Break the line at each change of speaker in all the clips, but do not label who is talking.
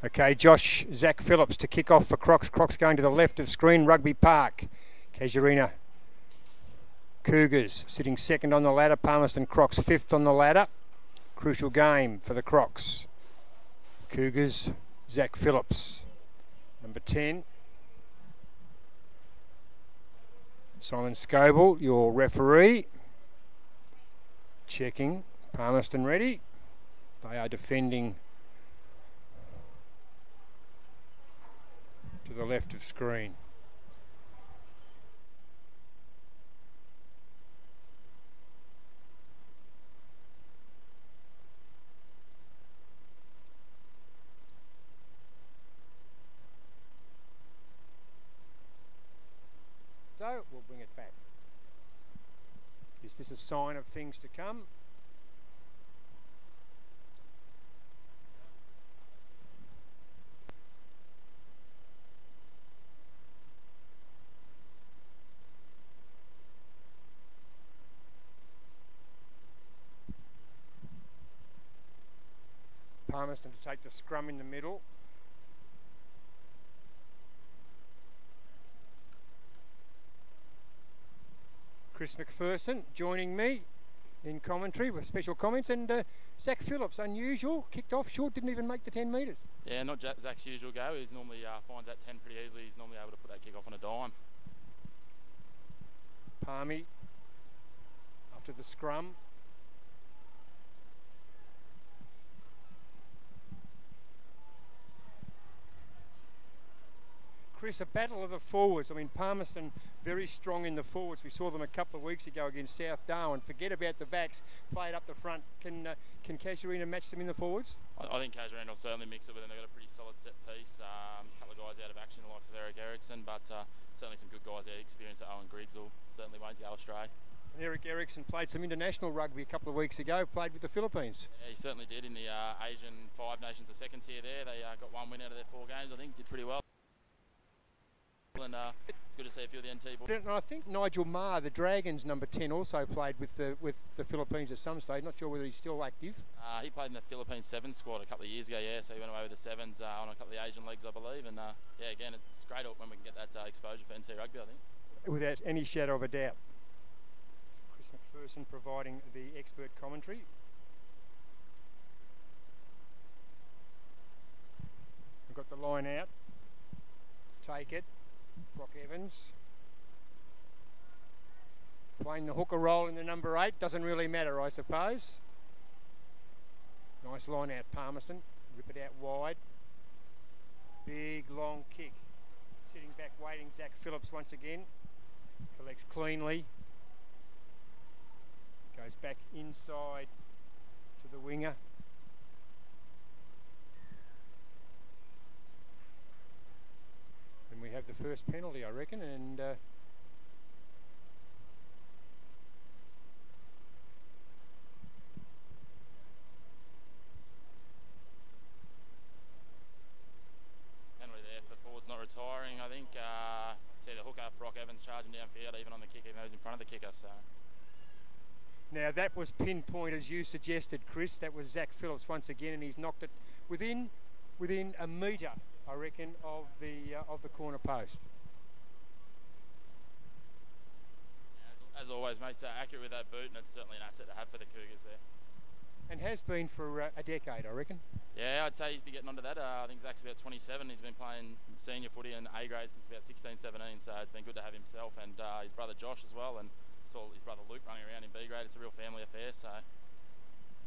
Okay, Zach Phillips to kick off for Crocs. Crocs going to the left of screen, Rugby Park. Casuarina Cougars sitting second on the ladder. Palmerston Crocs fifth on the ladder. Crucial game for the Crocs. Cougars, Zach Phillips. Number 10. Simon Scoble, your referee. Checking. Palmerston ready. They are defending to the left of screen. So we'll bring it back. Is this a sign of things to come? Palmerston to take the scrum in the middle. Chris McPherson joining me in commentary with special comments, and Zach Phillips, unusual, kicked off short, didn't even make the 10 metres.
Yeah, not Zach's usual go. He's normally finds that 10 pretty easily. He's normally able to put that kick off on a dime.
Palmy after the scrum. Chris, a battle of the forwards. I mean, Palmerston very strong in the forwards. We saw them a couple of weeks ago against South Darwin. Forget about the backs, played up the front. Can Casuarina match them in the forwards?
I think Casuarina will certainly mix it with them. They've got a pretty solid set piece. A couple of guys out of action, the likes of Eric Erickson, but certainly some good guys out. Experience that Owen Griggs will certainly won't go astray.
And Eric Erickson played some international rugby a couple of weeks ago, played with the Philippines.
Yeah, he certainly did in the Asian Five Nations, the second tier there. They got one win out of their 4 games, I think, did pretty well. And it's good to see a few of the NT boys.
And I think Nigel Marr, the Dragons number 10, also played with the Philippines at some stage. Not sure whether he's still active.
He played in the Philippines 7 squad a couple of years ago, yeah, so he went away with the 7s on a couple of the Asian legs, I believe. And yeah, again, it's great when we can get that exposure for NT rugby, I think. Without
any shadow of a doubt. Chris McPherson providing the expert commentary. We've got the line out. Take it. Brock Evans playing the hooker role in the number 8, doesn't really matter, I suppose. Nice line out, Palmerston, rip it out wide. Big long kick, sitting back waiting, Zach Phillips once again, collects cleanly, goes back inside to the winger. We have the first penalty, I reckon, and
penalty there for forwards not retiring, I think. See the hooker, Brock Evans, charging downfield, even on the kick, even though he's in front of the kicker. So
now that was pinpoint, as you suggested, Chris. That was Zach Phillips once again, and he's knocked it within a metre, I reckon, of the corner post.
As always, mate, accurate with that boot, and it's certainly an asset to have for the Cougars there.
And has been for a decade, I reckon.
Yeah, I'd say he's been getting onto that. I think Zach's about 27. He's been playing senior footy in A grade since about 16, 17, so it's been good to have himself and his brother Josh as well, and saw his brother Luke running around in B grade. It's a real family affair, so.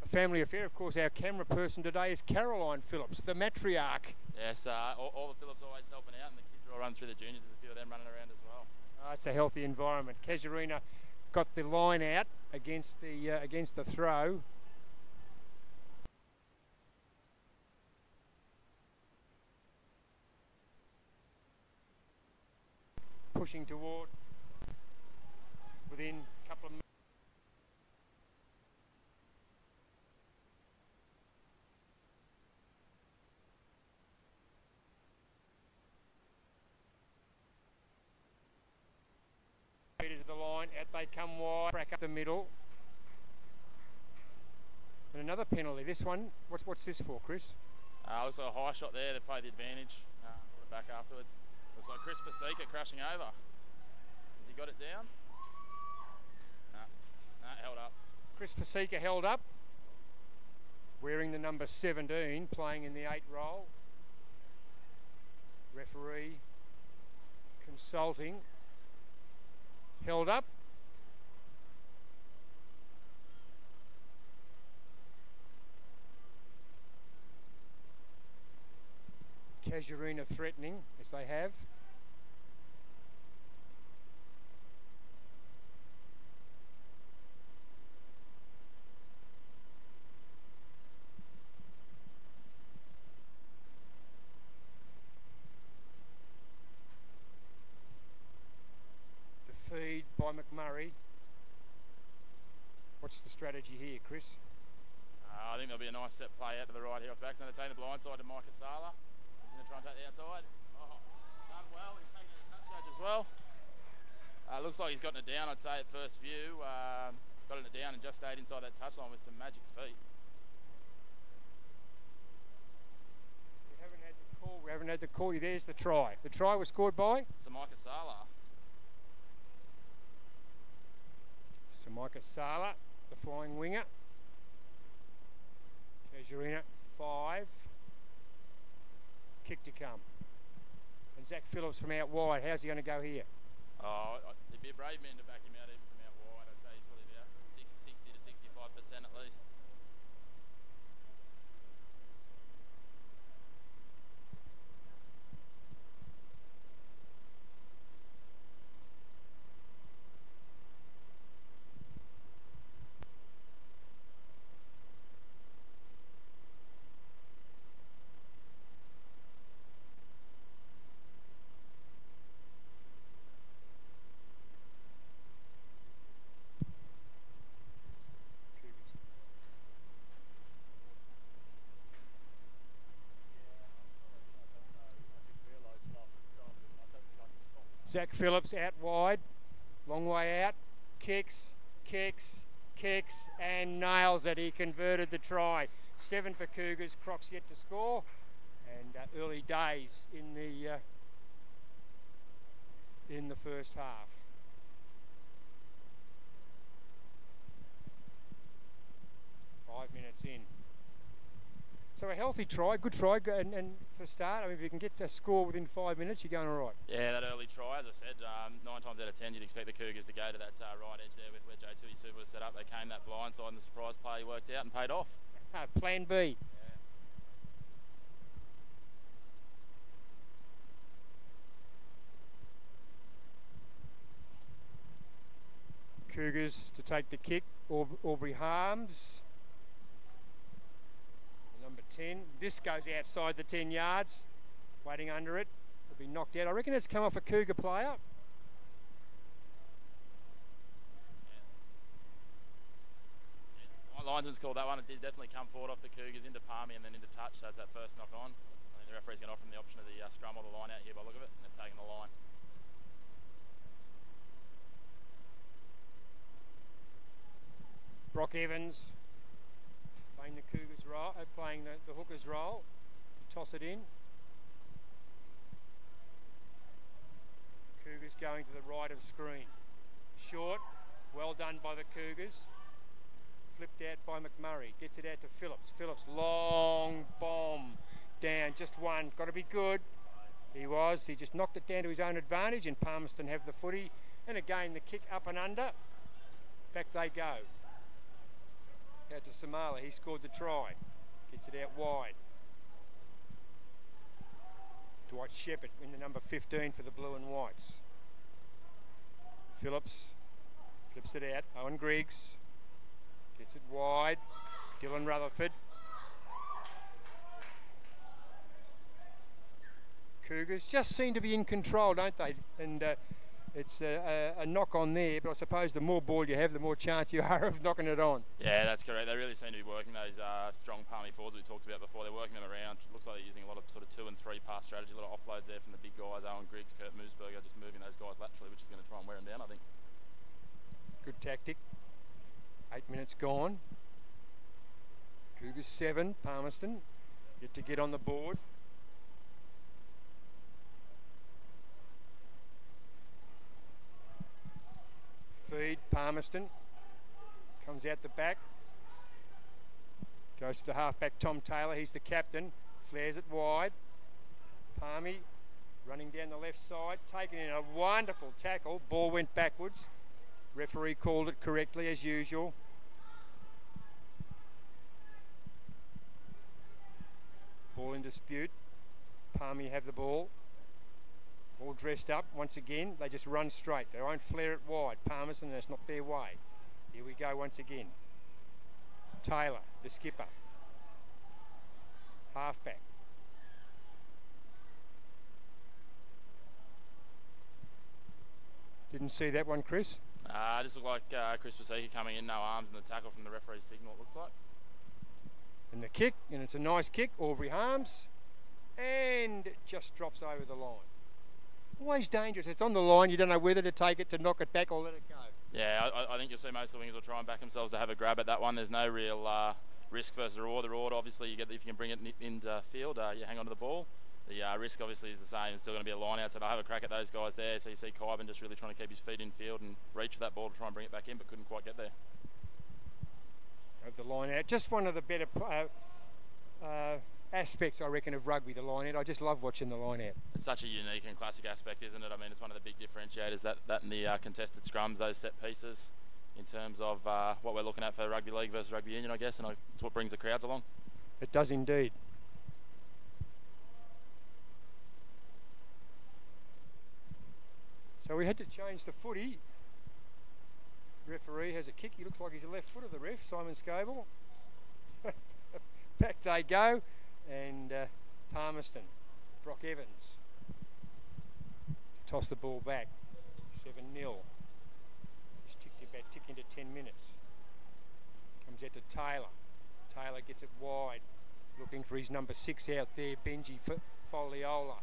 A family affair, of course. Our camera person today is Caroline Phillips, the matriarch.
Yes, all the Phillips always helping out, and the kids are all run through the juniors. There's a few of them running around as well.
It's a healthy environment. Casuarina got the line out against the throw. Pushing toward within a couple of minutes. Meters of the line, out they come wide, crack up the middle. And another penalty. This one, what's this for, Chris?
Looks like a high shot there to play the advantage. Brought it back afterwards. Looks like Chris Pasika crashing over. Has he got it down? No, held up.
Chris Pasika held up, wearing the number 17, playing in the 8 role. Referee consulting. Held up. Casuarina threatening, as they have. The feed by McMurray. What's the strategy here, Chris?
I think there'll be a nice set play out to the right here off back. Going to take the blind side to Micah Sala. He's going to try and take the outside. Oh, done well. He's taking a touch judge as well. Looks like he's gotten it down, I'd say, at first view. Gotten it down and just stayed inside that touchline with some magic feet.
We haven't had the call. We haven't had the call. There's the try. The try was scored by?
Micah Sala.
Micah Sala, the flying winger. Casuarina, 5. Kick to come. And Zach Phillips from out wide. How's he going to go here?
Oh, he'd be a brave man to back him out even from out wide. I'd say he's probably about 60 to 65% at least.
Zach Phillips out wide, long way out, kicks, and nails it. He converted the try. 7 for Cougars, Crocs yet to score, and early days in the first half. Five minutes in. So a healthy try, good try, and for start, I mean, if you can get a score within 5 minutes, you're going all right.
Yeah, that early try, as I said, 9 times out of 10, you'd expect the Cougars to go to that right edge there with where J2 Super was set up. They came that blind side, and the surprise play worked out and paid off.
Plan B. Yeah. Cougars to take the kick, Aubrey Harms. Number 10. This goes outside the 10 yards. Waiting under it. It'll be knocked out. I reckon it's come off a Cougar player.
Yeah. Linesman's called that one. It did definitely come forward off the Cougars into Palmy and then into touch. So that's that first knock on. I think the referee's going to offer him the option of the scrum or the line out here by the look of it. And they're taking the line.
Brock Evans. Playing the Cougars role, playing the Hookers role. Toss it in. Cougars going to the right of screen. Short, well done by the Cougars. Flipped out by McMurray. Gets it out to Phillips. Phillips, long bomb down. Just one. Got to be good. He was. He just knocked it down to his own advantage, and Palmerston have the footy. And again, the kick up and under. Back they go. Out to Samala, he scored the try. Gets it out wide. Dwight Shepherd in the number 15 for the Blue and Whites. Phillips flips it out. Owen Griggs gets it wide. Dylan Rutherford. Cougars just seem to be in control, don't they? And it's a knock on there, but I suppose the more ball you have, the more chance you are of knocking it on.
Yeah, that's correct. They really seem to be working those strong palmy forwards we talked about before. They're working them around. It looks like they're using a lot of sort of 2 and 3 pass strategy, a lot of offloads there from the big guys, Owen Griggs, Kurt Moosberger, just moving those guys laterally, which is going to try and wear them down, I think.
Good tactic. 8 minutes gone. Cougars 7, Palmerston Get to get on the board. Feed, Palmerston. Comes out the back. Goes to the halfback, Tom Taylor. He's the captain. Flares it wide. Palmy running down the left side. Taking in a wonderful tackle. Ball went backwards. Referee called it correctly as usual. Ball in dispute. Palmy have the ball. All dressed up once again. They just run straight. They won't flare it wide. Palmerston, that's not their way. Here we go once again. Taylor, the skipper. Halfback. Didn't see that one, Chris.
Just looked like Chris Paseka coming in, no arms, and the tackle from the referee's signal, it looks like.
And the kick, and it's a nice kick. Aubrey Harms. And it just drops over the line. Always dangerous. It's on the line. You don't know whether to take it, to knock it back, or let it go.
Yeah, I think you'll see most of the wingers will try and back themselves to have a grab at that one. There's no real risk versus reward. The reward, obviously, you get if you can bring it into field, you hang on to the ball. The risk, obviously, is the same. It's still going to be a line out, so they'll have a crack at those guys there. So you see Kyban just really trying to keep his feet in field and reach for that ball to try and bring it back in, but couldn't quite get there.
Of the line out. Just one of the better aspects, I reckon, of rugby, the line out. I just love watching the line out.
It's such a unique and classic aspect, isn't it? I mean, it's one of the big differentiators, that and the contested scrums, those set pieces, in terms of what we're looking at for rugby league versus rugby union, I guess, and it's what brings the crowds along.
It does indeed. So we had to change the footy. Referee has a kick. He looks like he's a left footer, the ref, Simon Scoble. Back they go. And Palmerston, Brock Evans. Toss the ball back. 7-0. Just ticked into 10 minutes. Comes out to Taylor. Taylor gets it wide. Looking for his number 6 out there, Benji Foliola.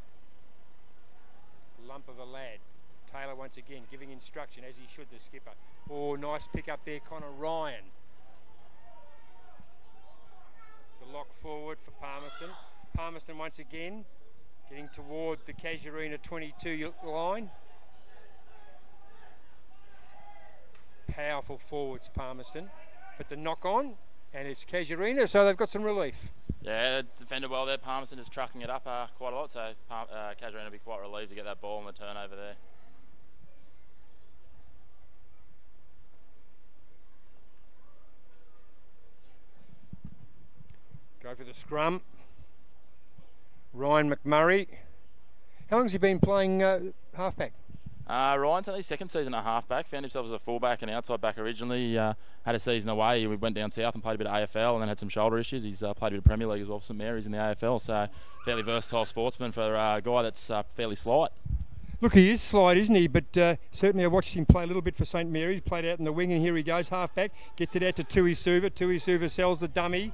Lump of a lad. Taylor once again giving instruction, as he should, the skipper. Oh, nice pick up there, Connor Ryan. The lock forward for Palmerston. Palmerston once again getting toward the Casuarina 22 line. Powerful forwards, Palmerston. But the knock on, and it's Casuarina, so they've got some relief.
Yeah, defended well there. Palmerston is trucking it up quite a lot, so Casuarina will be quite relieved to get that ball and the turnover there.
Go for the scrum. Ryan McMurray. How long has he been playing halfback?
Ryan's only second season at halfback. Found himself as a fullback and outside back originally. Had a season away. We went down south and played a bit of AFL and then had some shoulder issues. He's played a bit of Premier League as well for St Mary's in the AFL. So fairly versatile sportsman for a guy that's fairly slight.
Look, he is slight, isn't he? But certainly I watched him play a little bit for St Mary's. Played out in the wing, and here he goes, halfback. Gets it out to Tui Suva. Tui Suva sells the dummy.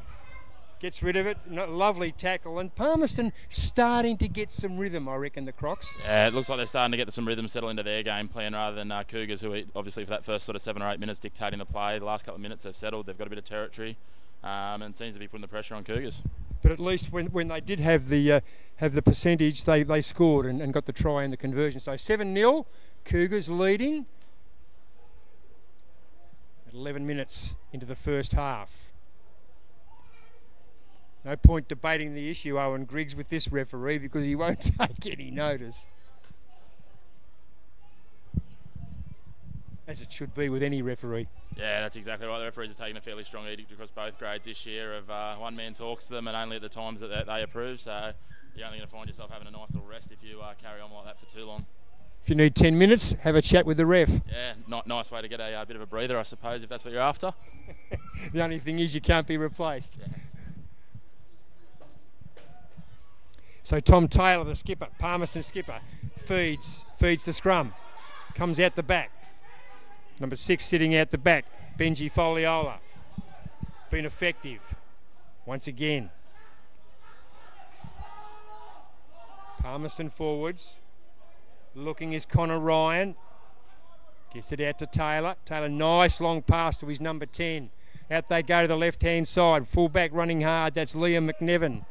Gets rid of it. Lovely tackle. And Palmerston starting to get some rhythm, I reckon, the Crocs.
Yeah, it looks like they're starting to get some rhythm, settle into their game plan rather than Cougars, who obviously for that first sort of 7 or 8 minutes dictating the play. The last couple of minutes they've settled. They've got a bit of territory and seems to be putting the pressure on Cougars.
But at least when they did have the percentage, they scored and got the try and the conversion. So 7-0, Cougars leading at 11 minutes into the first half. No point debating the issue, Owen Griggs, with this referee because he won't take any notice. As it should be with any referee.
Yeah, that's exactly right. The referees are taking a fairly strong edict across both grades this year of one man talks to them and only at the times that they approve. So you're only going to find yourself having a nice little rest if you carry on like that for too long.
If you need 10 minutes, have a chat with the ref.
Yeah, nice way to get a bit of a breather, I suppose, if that's what you're after.
The only thing is you can't be replaced.
Yeah.
So Tom Taylor, the skipper, Palmerston skipper, feeds the scrum, comes out the back. Number 6 sitting out the back, Benji Foliola. Been effective once again. Palmerston forwards. Looking is Connor Ryan. Gets it out to Taylor. Taylor, nice long pass to his number 10. Out they go to the left-hand side. Full back running hard. That's Liam McNevin.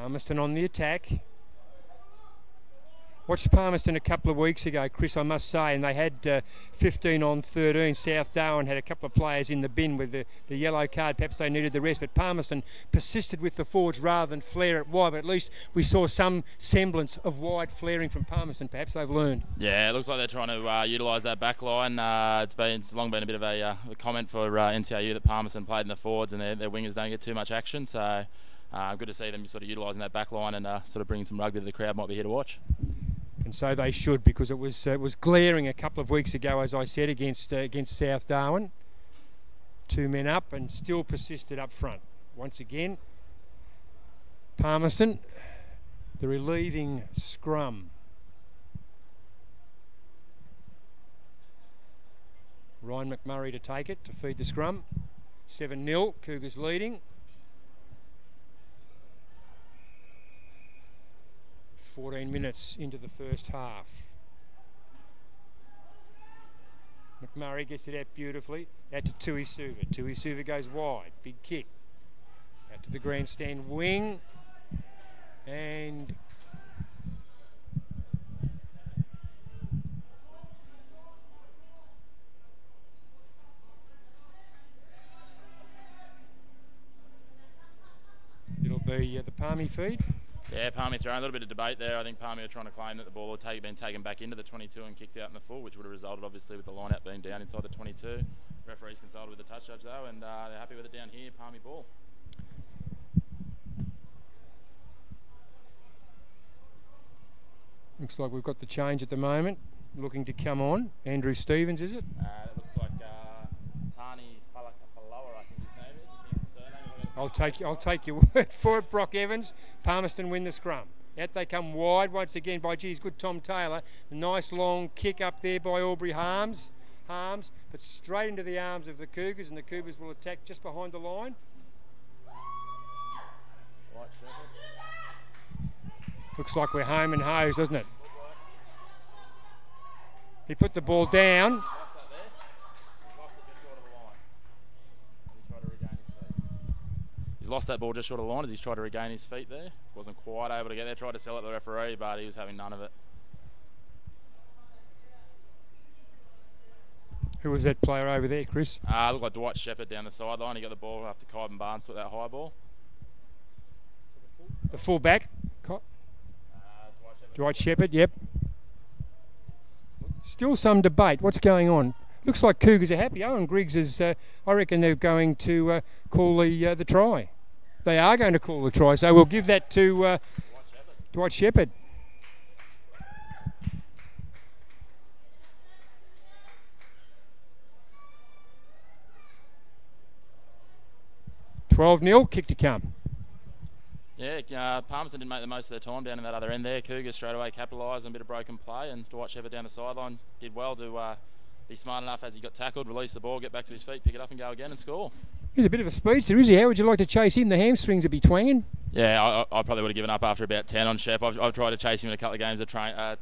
Palmerston on the attack. Watched Palmerston a couple of weeks ago, Chris, I must say, and they had 15 on 13. South Darwin had a couple of players in the bin with the yellow card. Perhaps they needed the rest, but Palmerston persisted with the forwards rather than flare it wide. But at least we saw some semblance of wide flaring from Palmerston. Perhaps they've learned. Yeah,
it looks like they're trying to utilise that back line. It's long been a bit of a comment for NTAU that Palmerston played in the forwards and their wingers don't get too much action. So good to see them sort of utilising that back line and sort of bringing some rugby that the crowd might be here to watch.
And so they should, because it was glaring a couple of weeks ago, as I said, against South Darwin. 2 men up and still persisted up front. Once again, Palmerston, the relieving scrum. Ryan McMurray to take it, to feed the scrum. 7-0, Cougars leading. 14 minutes into the first half. McMurray gets it out beautifully. Out to Tui Suva. Tui Suva goes wide. Big kick. Out to the grandstand wing. And it'll be the Palmy feed.
Yeah, Palmy throwing a little bit of debate there. I think Palmy were trying to claim that the ball had been taken back into the 22 and kicked out in the full, which would have resulted obviously with the line out being down inside the 22. Referees consulted with the touch judge though, and they're happy with it down here. Palmy ball.
Looks like we've got the change at the moment. Looking to come on. Andrew Stevens, is it?
It looks like Tani Falakafaloa, I think his name is. I think his surname.
I'll take your word for it. Brock Evans. Palmerston win the scrum. Out they come wide once again by, geez, good Tom Taylor. A nice long kick up there by Aubrey Harms, but straight into the arms of the Cougars, and the Cougars will attack just behind the line. Looks like we're home and hose, doesn't it? He put the ball down.
He's lost that ball just short of the line as he's tried to regain his feet there. Wasn't quite able to get there, tried to sell it to the referee, but he was having none of it.
Who was that player over there, Chris?
Looked like Dwight Shepherd down the sideline. He got the ball after Kyban Barnes took that high ball.
The full back? Dwight Shepherd, yep. Still some debate. What's going on? Looks like Cougars are happy. Owen Griggs is, I reckon they're going to call the try. They are going to call the try, so we'll give that to Dwight Shepherd. $12-0, kick to come.
Yeah, Palmerston didn't make the most of their time down in that other end there. Cougars straight away capitalised on a bit of broken play, and Dwight Shepherd down the sideline did well to be smart enough as he got tackled, release the ball, get back to his feet, pick it up and go again and score.
He's a bit of a speedster, is he? How would you like to chase him? The hamstrings would be twanging.
Yeah, I probably would have given up after about 10 on Shep. I've tried to chase him in a couple of games of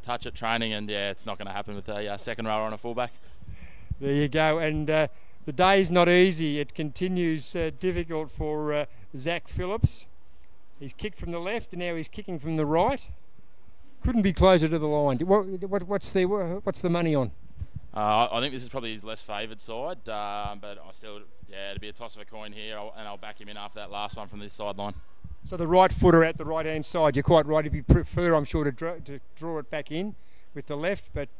touch at training, and yeah, it's not going to happen with a second rower on a fullback.
There you go, and the day's not easy. It continues difficult for Zach Phillips. He's kicked from the left, and now he's kicking from the right. Couldn't be closer to the line. What's the money on?
I think this is probably his less favoured side, but I still, it'd be a toss of a coin here, and I'll back him in after that last one from this sideline.
So the right footer at the right-hand side. You're quite right. If you prefer, I'm sure, to draw it back in with the left, but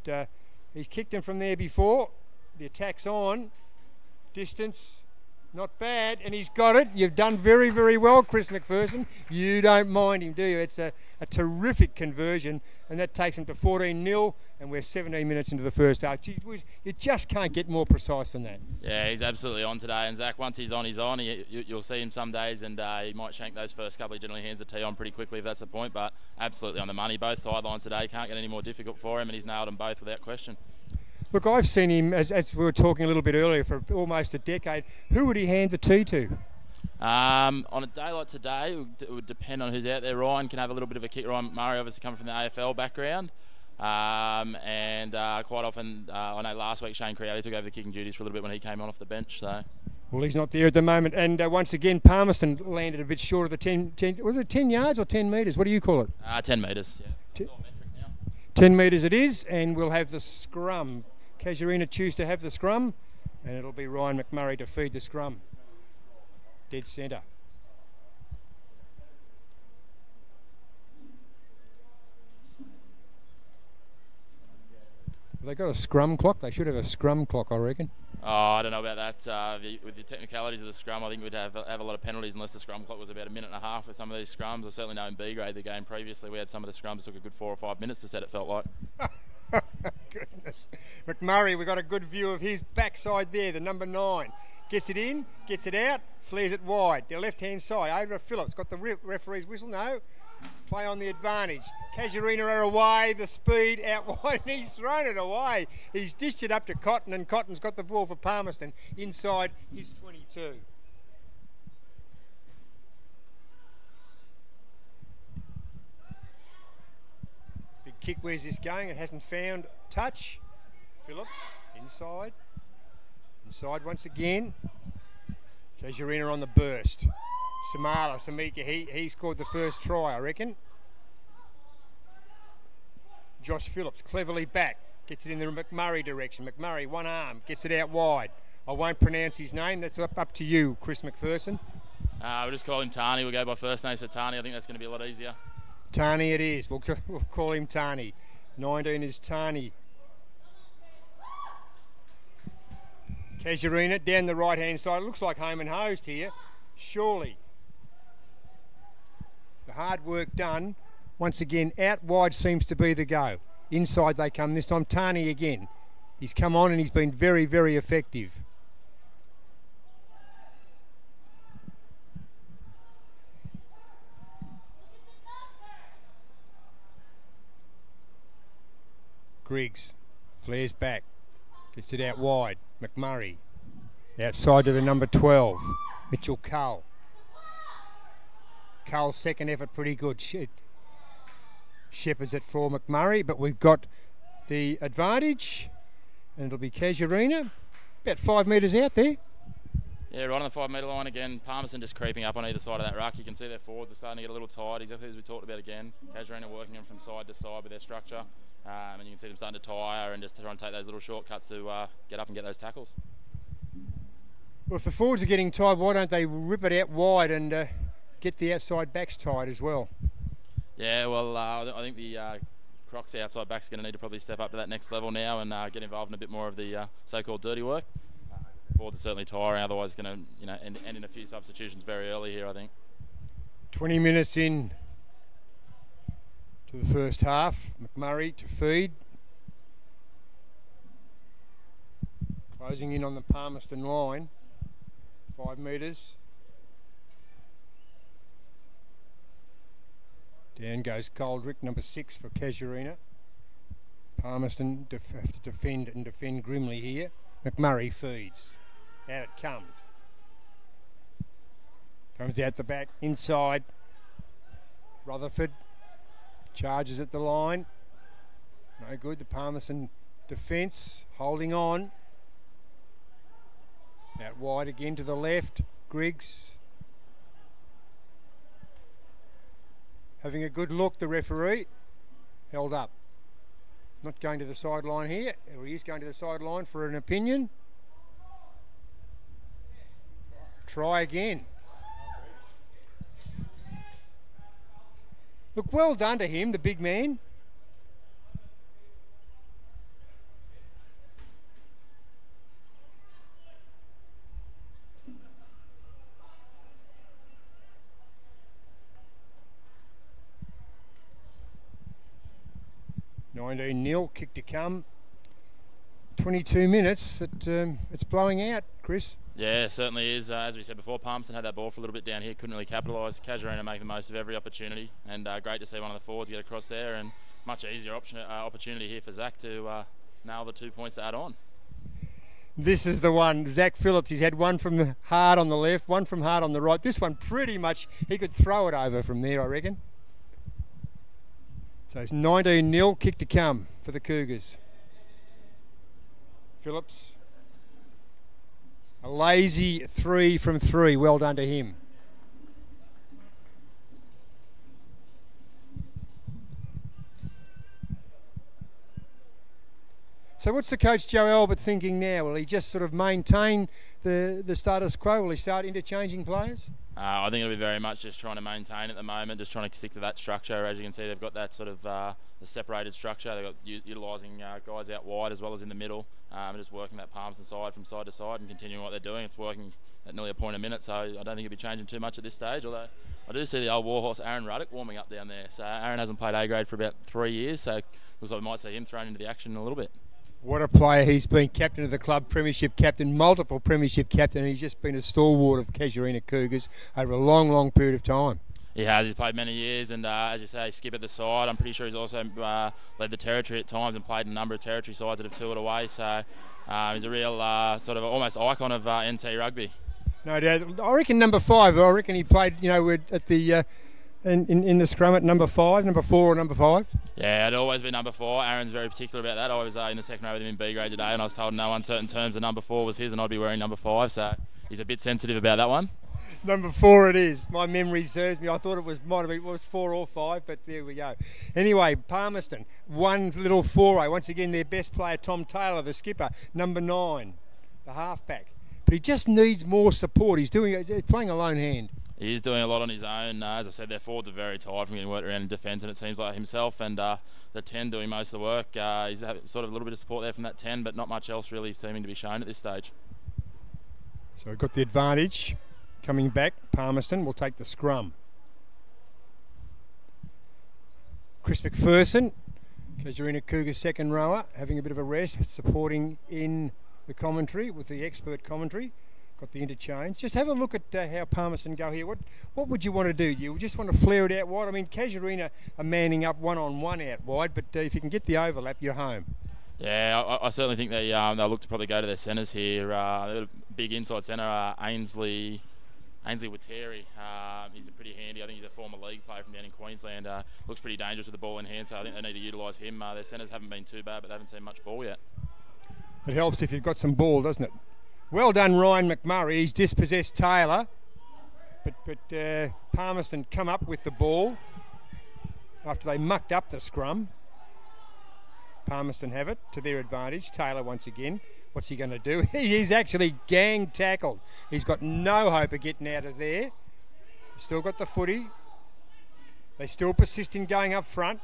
he's kicked him from there before. The attack's on. Distance. Not bad, and he's got it. You've done very, very well, Chris McPherson. You don't mind him, do you? It's a terrific conversion, and that takes him to 14-0, and we're 17 minutes into the first half. You just can't get more precise than that.
Yeah, he's absolutely on today, and Zach, once he's on, he's on. You'll see him some days, and he might shank those first couple. He generally hands the tee on pretty quickly if that's the point, but absolutely on the money. Both sidelines today can't get any more difficult for him, and he's nailed them both without question.
Look, I've seen him, as we were talking a little bit earlier, for almost a decade. Who would he hand the tee to?
On a day like today, it would depend on who's out there. Ryan can have a little bit of a kick. Ryan Murray obviously coming from the AFL background. And quite often, I know last week Shane Crealey took over the kicking duties for a little bit when he came on off the bench. So
Well, he's not there at the moment. And once again, Palmerston landed a bit short of the 10 was it 10 yards or 10 metres? What do you call it?
10 metres, yeah. It's all metric now.
10 metres it is, and we'll have the scrum. Casuarina choose to have the scrum, and it'll be Ryan McMurray to feed the scrum. Dead centre. Have they got a scrum clock? They should have a scrum clock, I reckon.
Oh, I don't know about that. With the technicalities of the scrum, I think we'd have a lot of penalties unless the scrum clock was about a minute and a half with some of these scrums. I certainly know in B grade the game previously we had some of the scrums took a good 4 or 5 minutes to set, it felt like.
Goodness. McMurray, we got a good view of his backside there, the number 9. Gets it in, gets it out, flares it wide. The left-hand side, over to Phillips. Got the referee's whistle, no. Play on the advantage. Casuarina are away, the speed out wide, and he's thrown it away. He's dished it up to Cotton, and Cotton's got the ball for Palmerston inside his 22. Big kick, where's this going? It hasn't found touch. Phillips, inside. Inside once again. Casuarina on the burst. Samika, he scored the first try, I reckon. Josh Phillips cleverly back, gets it in the McMurray direction. McMurray, one arm, gets it out wide. I won't pronounce his name, that's up to you, Chris McPherson.
We'll just call him Tani, we'll go by first names for Tani, I think that's going to be a lot easier.
Tani it is, we'll call him Tani. 19 is Tani. Casuarina down the right hand side, it looks like home and hosed here, surely. The hard work done. Once again, out wide seems to be the go. Inside they come this time. Tani again. He's come on and he's been very, very effective. Griggs flares back. Gets it out wide. McMurray. Outside to the number 12. Mitchell Cull. Cull's second effort pretty good. Shepard's at for McMurray, but we've got the advantage, and it'll be Casuarina. About 5 metres out there.
Yeah, right on the 5 metre line again. Palmerston just creeping up on either side of that ruck. You can see their forwards are starting to get a little tired, exactly as we talked about again. Casuarina working them from side to side with their structure, and you can see them starting to tire and just trying to take those little shortcuts to get up and get those tackles.
Well, if the forwards are getting tired, why don't they rip it out wide and get the outside backs tied as well?
Yeah, well, I think the Crocs outside backs are going to need to probably step up to that next level now and get involved in a bit more of the so-called dirty work. Forwards are certainly tiring, otherwise going to end in a few substitutions very early here, I think.
20 minutes in to the first half. McMurray to feed. Closing in on the Palmerston line. 5 metres. Down goes Goldrick, number 6 for Casuarina. Palmerston have to defend and defend grimly here. McMurray feeds. Out it comes. Comes out the back, inside. Rutherford charges at the line. No good, the Palmerston defence holding on. Out wide again to the left. Griggs. Having a good look, the referee. Held up. Not going to the sideline here. He is going to the sideline for an opinion. Try again. Look, well done to him, the big man. (19-0), kick to come. 22 minutes. It's blowing out, Chris.
Yeah, it certainly is. As we said before, Palmerston had that ball for a little bit down here, couldn't really capitalise. Casuarina making the most of every opportunity, and great to see one of the forwards get across there, and much easier opportunity here for Zach to nail the 2 points to add on.
This is the one, Zach Phillips. He's had one from hard on the left, one from hard on the right. This one pretty much, he could throw it over from there, I reckon. So it's 19-0, kick to come for the Cougars. Phillips A lazy 3 from 3. Well done to him. So what's the coach Joe Albert thinking now? Will he just sort of maintain the status quo? Will he start interchanging players?
I think it'll be very much just trying to maintain at the moment, just trying to stick to that structure. As you can see, they've got that sort of the separated structure. They've got utilising guys out wide as well as in the middle, and just working that Palmerston side from side to side and continuing what they're doing. It's working at nearly a point a minute, so I don't think it'll be changing too much at this stage, although I do see the old warhorse Aaron Ruddock warming up down there. So Aaron hasn't played A grade for about 3 years, so looks like we might see him thrown into the action in a little bit.
What a player. He's been captain of the club, premiership captain, multiple premiership captain, and he's just been a stalwart of Casuarina Cougars over a long, long period of time.
He has. He's played many years, and as you say, skip at the side. I'm pretty sure he's also led the territory at times and played in a number of territory sides that have toured away. So he's a real sort of almost icon of NT rugby.
No doubt. I reckon number 5. I reckon he played, you know, at the in the scrum at number 5, number 4 or number 5.
Yeah, it'd always be number 4. Aaron's very particular about that. I was in the second row with him in B grade today, and I was told in no uncertain terms that number 4 was his, and I'd be wearing number 5. So he's a bit sensitive about that one.
Number 4 it is. My memory serves me. I thought might have been 4 or 5, but there we go. Anyway, Palmerston, one little foray. Once again, their best player, Tom Taylor, the skipper, number 9, the halfback. But he just needs more support. He's playing a lone hand.
He is doing a lot on his own. As I said, their forwards are very tired from getting worked around in defence, and it seems like himself and the 10 doing most of the work. He's having sort of a little bit of support there from that 10, but not much else really seeming to be shown at this stage.
So we've got the advantage. Coming back, Palmerston will take the scrum. Chris McPherson, Casuarina Cougars second rower, having a bit of a rest, supporting in the commentary with the expert commentary. Got the interchange. Just have a look at how Palmerston go here. What would you want to do? You just want to flare it out wide? I mean, Casuarina are manning up one-on-one out wide, but if you can get the overlap, you're home.
Yeah, I certainly think they'll look to probably go to their centres here. They've got a big inside centre, Ainsley Wateri. He's pretty handy. I think he's a former league player from down in Queensland. Looks pretty dangerous with the ball in hand, so I think they need to utilise him. Their centres haven't been too bad, but they haven't seen much ball yet.
It helps if you've got some ball, doesn't it? Well done, Ryan McMurray. He's dispossessed Taylor, but Palmerston come up with the ball after they mucked up the scrum. Palmerston have it to their advantage. Taylor once again. What's he going to do? He's actually gang tackled. He's got no hope of getting out of there. Still got the footy. They still persist in going up front.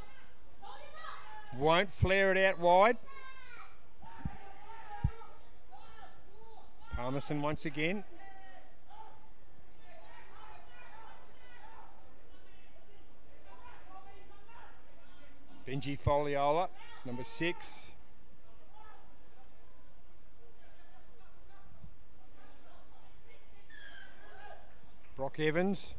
Won't flare it out wide. Palmerston once again. Benji Foliola, number 6. Brock Evans.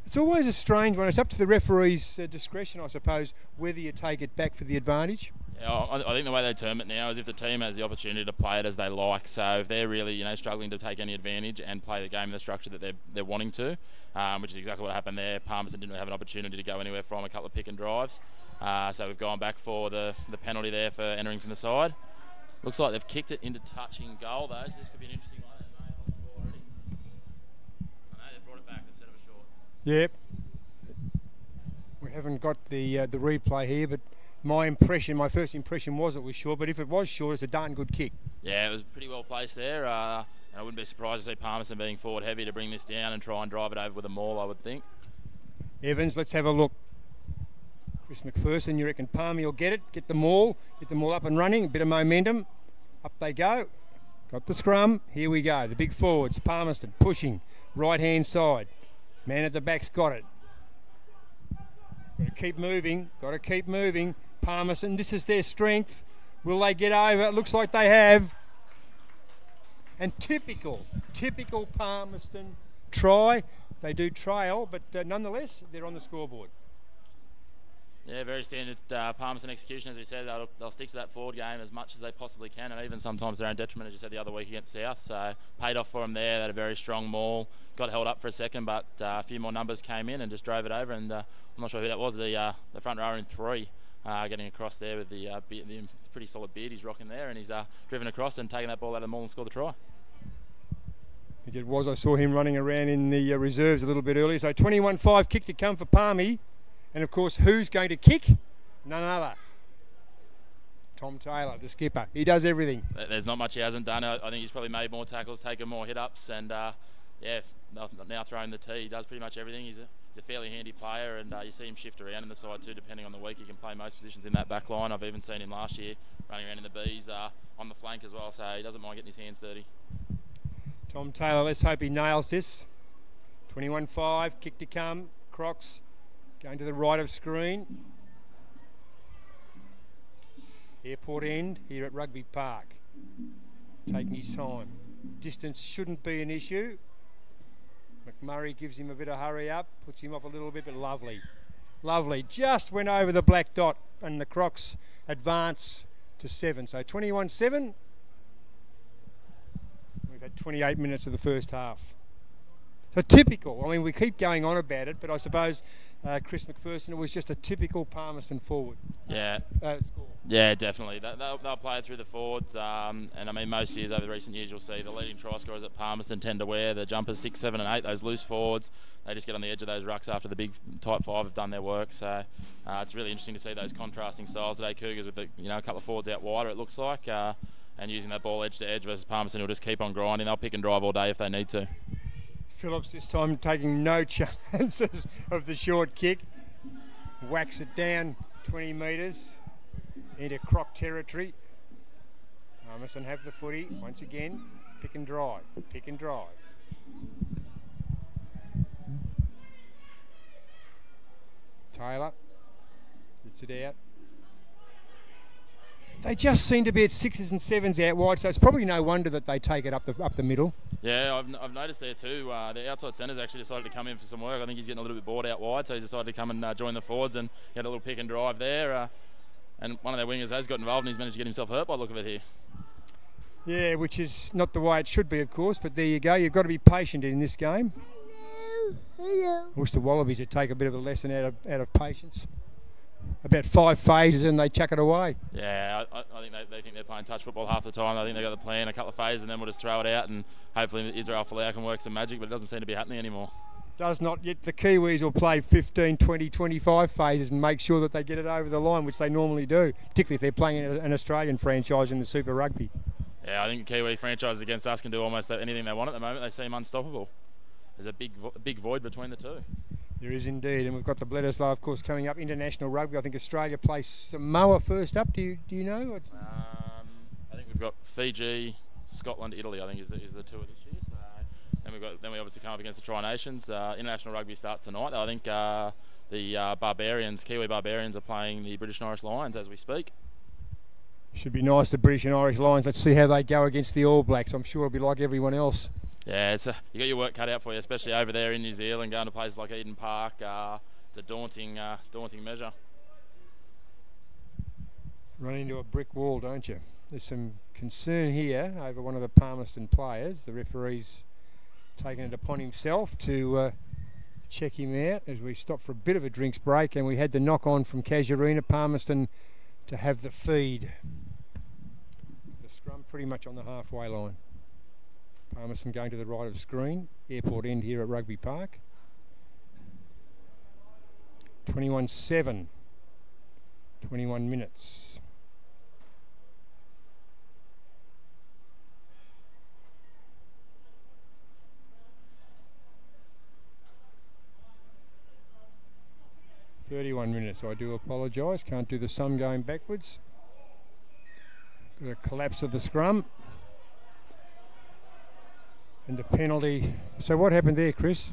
It's always a strange one. It's up to the referee's discretion, I suppose, whether you take it back for the advantage.
Yeah, I think the way they term it now is if the team has the opportunity to play it as they like. So if they're really, struggling to take any advantage and play the game in the structure that they're wanting to, which is exactly what happened there. Palmerston didn't have an opportunity to go anywhere from a couple of pick and drives. So we've gone back for the penalty there for entering from the side. Looks like they've kicked it into touching goal though, so this could be an interesting one.
Yep. We haven't got the replay here, but my first impression was it was short, but if it was short, it's a darn good kick.
Yeah, it was pretty well placed there. And I wouldn't be surprised to see Palmerston being forward heavy to bring this down and try and drive it over with a maul, I would think.
Evans, let's have a look. Chris McPherson, you reckon Palmy will get the maul up and running, a bit of momentum. Up they go. Got the scrum. Here we go. The big forwards, Palmerston pushing right-hand side. Man at the back's got it. Got to keep moving. Palmerston, this is their strength. Will they get over? It looks like they have. And typical Palmerston try. They do trail, but nonetheless, they're on the scoreboard.
Yeah, very standard Palmerston execution, as we said. They'll stick to that forward game as much as they possibly can, and even sometimes their own detriment, as you said the other week against South. So paid off for them there. They had a very strong maul. Got held up for a second, but a few more numbers came in and just drove it over. And I'm not sure who that was, the front rower in 3. getting across there with the pretty solid beard he's rocking there, and he's driven across and taken that ball out of the maul and scored the try.
It was. I saw him running around in the reserves a little bit earlier. So 21-5 kick to come for Palmy. And of course, who's going to kick? None other. Tom Taylor, the skipper. He does everything.
There's not much he hasn't done. I think he's probably made more tackles, taken more hit-ups, and yeah, now throwing the tee. He does pretty much everything. He's a fairly handy player, and you see him shift around in the side too, depending on the week. He can play most positions in that back line. I've even seen him last year running around in the Bs on the flank as well, so he doesn't mind getting his hands dirty.
Tom Taylor, let's hope he nails this. 21-5, kick to come. Crocs going to the right of screen. Airport end here at Rugby Park. Taking his time. Distance shouldn't be an issue. McMurray gives him a bit of hurry up, puts him off a little bit, but lovely. Lovely. Just went over the black dot, and the Crocs advance to 7. So 21-7. We've had 28 minutes of the first half. So typical. I mean, we keep going on about it, but I suppose Chris McPherson, it was just a typical Palmerston forward.
Yeah.
Score.
Yeah, definitely. They'll play it through the forwards, and I mean, most years over the recent years, you'll see the leading try scorers at Palmerston tend to wear the jumpers 6, 7, and 8. Those loose forwards, they just get on the edge of those rucks after the big tight 5 have done their work. So it's really interesting to see those contrasting styles today. Cougars with a couple of forwards out wider, it looks like, and using that ball edge to edge versus Palmerston, who'll just keep on grinding. They'll pick and drive all day if they need to.
Phillips this time taking no chances of the short kick. Whacks it down 20 metres into Croc territory. Palmerston have the footy once again. Pick and drive, pick and drive. Taylor gets it out. They just seem to be at 6s and 7s out wide, so it's probably no wonder that they take it up the middle.
Yeah, I've noticed there too. The outside centre's actually decided to come in for some work. I think he's getting a little bit bored out wide, so he's decided to come and join the forwards, and he had a little pick and drive there. And one of their wingers has got involved, and he's managed to get himself hurt by the look of it here.
Yeah, which is not the way it should be, of course, but there you go. You've got to be patient in this game. Hello. I wish the Wallabies would take a bit of a lesson out of patience. About 5 phases and they chuck it away.
Yeah, I think they think they're playing touch football half the time. I think they've got the plan, a couple of phases, and then we'll just throw it out, and hopefully Israel Folau can work some magic, but it doesn't seem to be happening anymore. Does
not yet. The Kiwis will play 15, 20, 25 phases and make sure that they get it over the line, which they normally do, particularly if they're playing an Australian franchise in the Super Rugby.
Yeah, I think the Kiwi franchises against us can do almost anything they want at the moment. They seem unstoppable. There's a big void between the two.
There is indeed, and we've got the Bledisloe, of course, coming up. International rugby. I think Australia plays Samoa first up. Do you know?
I think we've got Fiji, Scotland, Italy. I think is the two of this year. So then we obviously come up against the Tri Nations. International rugby starts tonight. I think the Barbarians, Kiwi Barbarians, are playing the British and Irish Lions as we speak.
Should be nice, the British and Irish Lions. Let's see how they go against the All Blacks. I'm sure it'll be like everyone else.
Yeah, you got your work cut out for you, especially over there in New Zealand, going to places like Eden Park. It's a daunting measure.
Run into a brick wall, don't you? There's some concern here over one of the Palmerston players. The referee's taken it upon himself to check him out as we stop for a bit of a drinks break, and we had the knock on from Casuarina, Palmerston to have the feed. The scrum pretty much on the halfway line. Palmerston going to the right of screen. Airport end here at Rugby Park. 21-7. 21 minutes. I do apologise. Can't do the sum going backwards. Got a collapse of the scrum. And the penalty. So what happened there, Chris?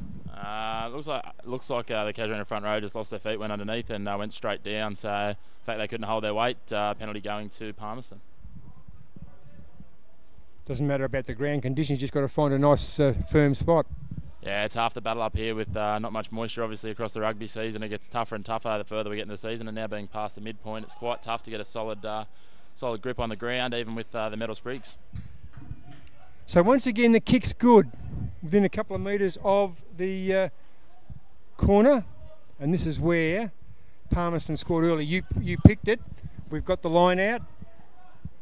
Looks like the Casuarina front row just lost their feet, went underneath, and went straight down. So in fact they couldn't hold their weight. Penalty going to Palmerston.
Doesn't matter about the ground conditions. Just got to find a nice firm spot.
Yeah, it's half the battle up here with not much moisture, obviously, across the rugby season. It gets tougher and tougher the further we get in the season, and now being past the midpoint, it's quite tough to get a solid grip on the ground, even with the metal sprigs.
So once again, the kick's good, within a couple of metres of the corner, and this is where Palmerston scored early. You picked it. We've got the line out.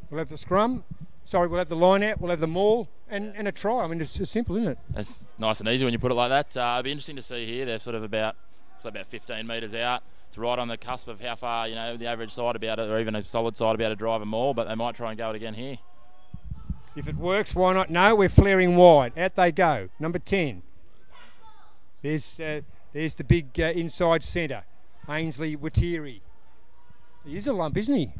We'll have the scrum. Sorry, we'll have the line out. We'll have the maul and a try. I mean, it's simple, isn't it?
It's nice and easy when you put it like that. It'll be interesting to see here. They're sort of about 15 metres out. It's right on the cusp of how far, the average side will be able to, or even a solid side will be able to drive a maul, but they might try and go it again here.
If it works, why not? No, we're flaring wide. Out they go. Number 10. There's the big inside centre, Ainsley Watiri. He is a lump, isn't he?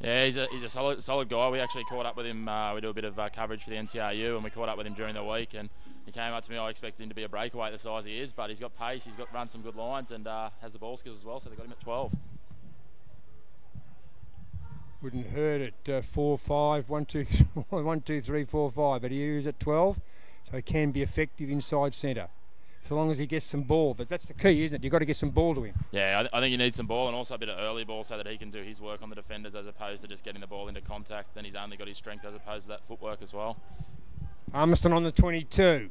Yeah, he's a solid guy. We actually caught up with him. We do a bit of coverage for the NTRU, and we caught up with him during the week. And he came up to me. I expected him to be a breakaway the size he is, but he's got pace. He's got run some good lines, and has the ball skills as well. So they got him at 12.
Wouldn't hurt at 4-5, 1, 2, 3, 4, 5. But he is at 12, so he can be effective inside centre. So long as he gets some ball, but that's the key, isn't it? You've got to get some ball to him.
Yeah, I think he needs some ball and also a bit of early ball so that he can do his work on the defenders as opposed to just getting the ball into contact. Then he's only got his strength as opposed to that footwork as well.
Palmerston on the 22.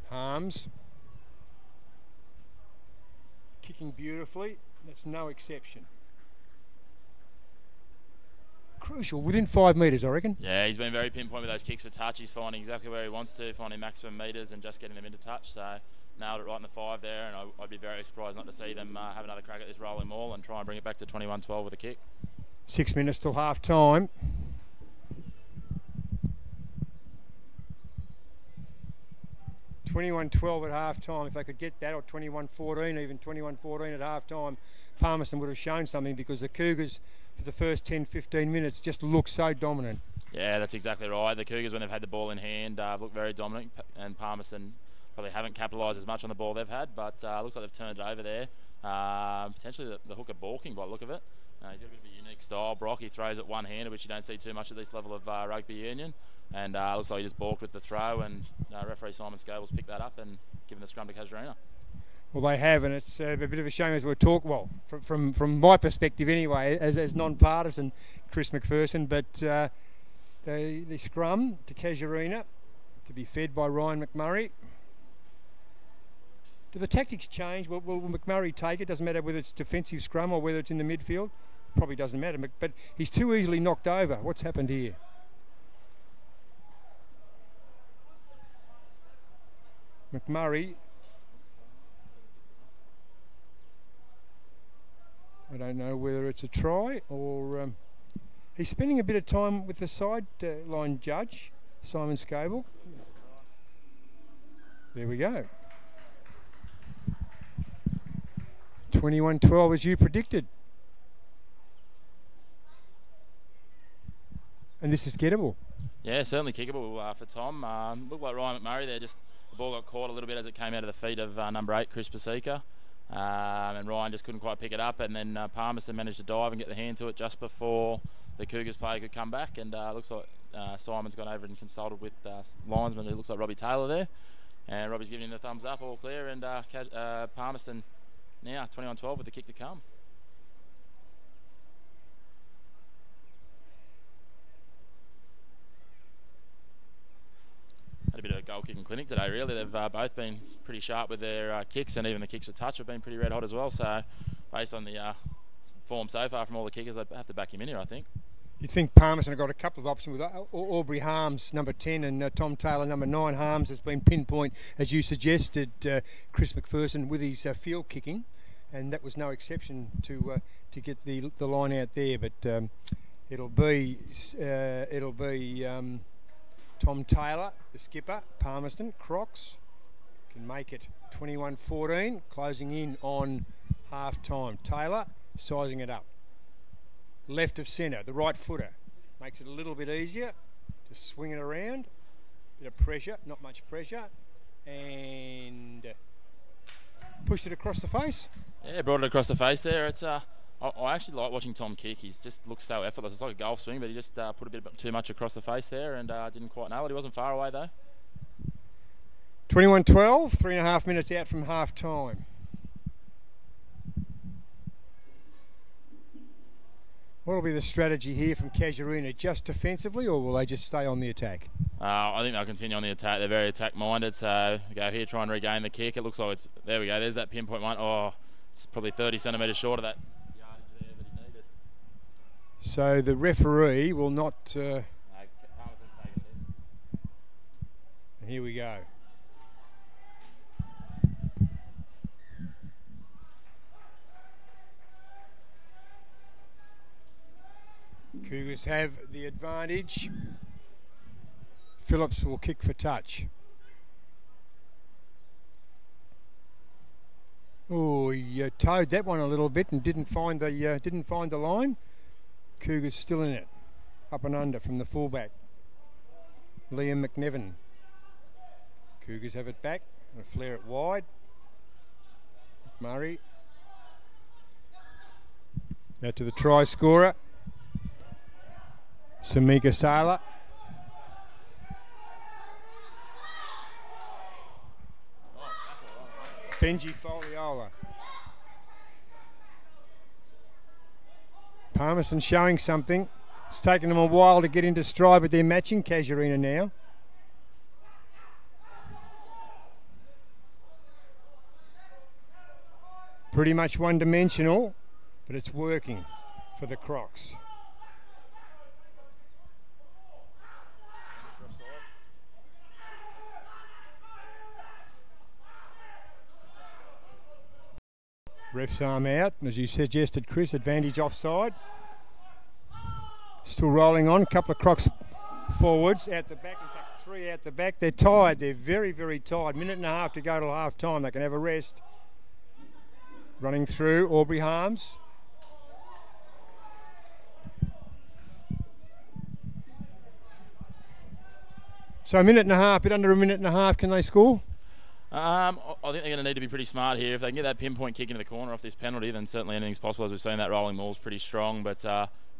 Harms. Kicking beautifully. That's no exception. Crucial, within 5 metres, I reckon.
Yeah, he's been very pinpoint with those kicks for touch. He's finding exactly where he wants to, finding maximum metres and just getting them into touch. So nailed it right in the 5 there, and I'd be very surprised not to see them have another crack at this rolling maul and try and bring it back to 21-12 with a kick.
6 minutes till half time. (21-12) at half time. If they could get that, or 21-14, even 21-14 at half time, Palmerston would have shown something, because the Cougars for the first 10-15 minutes just look so dominant.
Yeah, that's exactly right. The Cougars, when they've had the ball in hand, look very dominant, and Palmerston probably haven't capitalised as much on the ball they've had, but looks like they've turned it over there. Potentially the hooker balking by the look of it. He's got a bit of a unique style. Brock, he throws it one-handed, which you don't see too much at this level of rugby union, and looks like he just balked with the throw, and referee Simon Scoble's picked that up and given the scrum to Casuarina. Well,
they have, and it's a bit of a shame as we talk. Well, from my perspective anyway, as non-partisan, Chris McPherson. But the scrum to Casuarina, to be fed by Ryan McMurray. Do the tactics change? Will McMurray take it? Doesn't matter whether it's defensive scrum or whether it's in the midfield. Probably doesn't matter. But he's too easily knocked over. What's happened here? McMurray. I don't know whether it's a try or he's spending a bit of time with the sideline judge, Simon Scoble. There we go. 21-12 as you predicted. And this is gettable.
Yeah, certainly kickable for Tom. Looked like Ryan McMurray there, just the ball got caught a little bit as it came out of the feet of number 8, Chris Pasika. And Ryan just couldn't quite pick it up, and then Palmerston managed to dive and get the hand to it just before the Cougars player could come back, and looks like Simon's gone over and consulted with linesman who looks like Robbie Taylor there, and Robbie's giving him the thumbs up, all clear, and Palmerston now 21-12 with the kick to come. Had a bit of a goal kicking clinic today, really. They've both been pretty sharp with their kicks, and even the kicks for touch have been pretty red hot as well. So based on the form so far from all the kickers, I'd have to back him in here, I think.
You think Palmerston have got a couple of options with Aubrey Harms, number 10, and Tom Taylor, number 9. Harms has been pinpoint, as you suggested, Chris McPherson, with his field kicking, and that was no exception to get the line out there. But it'll be Tom Taylor, the skipper, Palmerston. Crocs can make it 21-14, closing in on half time. Taylor sizing it up. Left of centre, the right footer. Makes it a little bit easier. Just swing it around. Bit of pressure, not much pressure. And pushed it across the face.
Yeah, brought it across the face there. It's I actually like watching Tom kick. He just looks so effortless. It's like a golf swing, but he just put a bit too much across the face there, and didn't quite nail it. He wasn't far away though.
21-12, 3.5 minutes out from half time. What will be the strategy here from Casuarina? Just defensively, or will they just stay on the attack?
I think they'll continue on the attack. They're very attack-minded, so go here, try and regain the kick. It looks like it's... There we go. There's that pinpoint one. Oh, it's probably 30 centimetres short of that yardage there that he needed.
So the referee will not...
Palmerston's taken it.
Here we go. Cougars have the advantage. Phillips will kick for touch. Oh, he towed that one a little bit and didn't find the line. Cougars still in it, up and under from the fullback, Liam McNevin. Cougars have it back and flare it wide. Murray out to the try scorer, Samika Sala. Benji Foliola. Palmerston showing something. It's taken them a while to get into stride, but they're matching Casuarina now. Pretty much one-dimensional, but it's working for the Crocs. Ref's arm out, as you suggested, Chris, advantage offside. Still rolling on, a couple of Crocs forwards, out the back, in fact 3 out the back. They're tired, they're very, very tired. Minute and a half to go till half time, they can have a rest. Running through, Aubrey Harms. So a minute and a half, bit under a minute and a half, can they score?
I think they're going to need to be pretty smart here. If they can get that pinpoint kick into the corner off this penalty, then certainly anything's possible. As we've seen, that rolling maul's pretty strong, but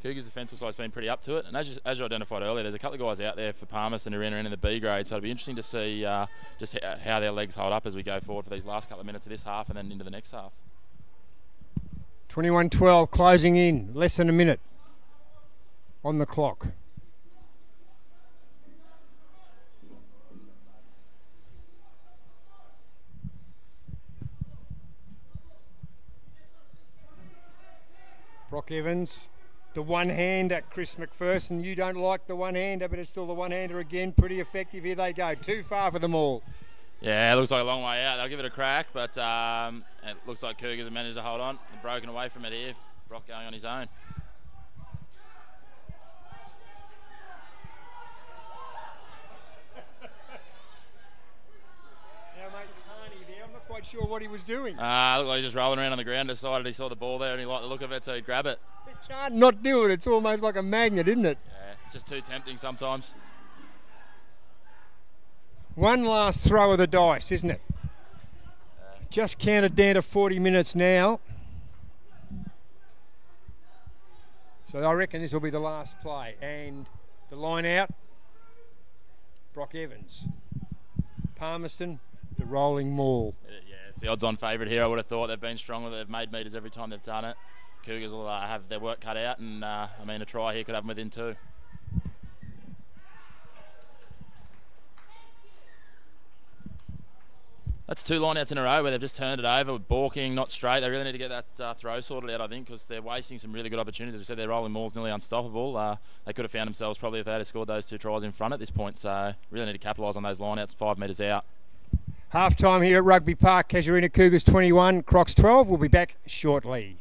Cougars' defensive side's been pretty up to it. And as you identified earlier, there's a couple of guys out there for Palmerston who are in the B grade, so it'll be interesting to see just how their legs hold up as we go forward for these last couple of minutes of this half and then into the next half.
21-12, closing in, less than a minute on the clock. Brock Evans, the one-hander, Chris McPherson. You don't like the one-hander, but it's still the one-hander again. Pretty effective. Here they go. Too far for them all.
Yeah, it looks like a long way out. They'll give it a crack, but it looks like Cougars have managed to hold on. They're broken away from it here. Brock going on his own.
Quite sure what he was doing.
Looked like he was just rolling around on the ground, decided he saw the ball there and he liked the look of it, so he'd grab it.
He can't not do it. It's almost like a magnet, isn't it?
Yeah, it's just too tempting sometimes.
One last throw of the dice, isn't it? Just counted down to 40 minutes now. So I reckon this will be the last play. And the line out, Brock Evans. Palmerston, the rolling maul.
Yeah, it's the odds-on favourite here. I would have thought they've been strong. They've made meters every time they've done it. Cougars will have their work cut out, and I mean, a try here could have them within 2. That's 2 lineouts in a row where they've just turned it over, balking, not straight. They really need to get that throw sorted out, I think, because they're wasting some really good opportunities. As we said, their rolling maul's nearly unstoppable. They could have found themselves probably if they had scored those 2 tries in front at this point. So really need to capitalise on those lineouts 5 metres out.
Half time here at Rugby Park. Casuarina Cougars 21, Crocs 12. We'll be back shortly.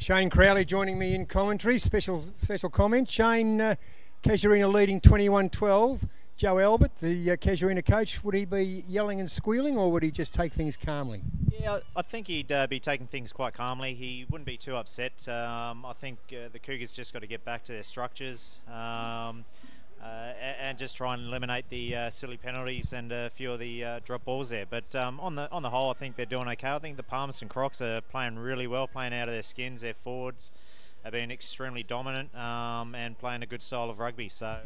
Shane Crowley joining me in commentary. Special comment. Shane, Casuarina leading 21-12. Joe Albert, the Casuarina coach, would he be yelling and squealing, or would he just take things calmly?
Yeah, I think he'd be taking things quite calmly. He wouldn't be too upset. I think the Cougars just got to get back to their structures and just try and eliminate the silly penalties and a few of the drop balls there. But on the whole, I think they're doing okay. I think the Palmerston Crocs are playing really well, playing out of their skins. Their forwards have been extremely dominant and playing a good style of rugby. So,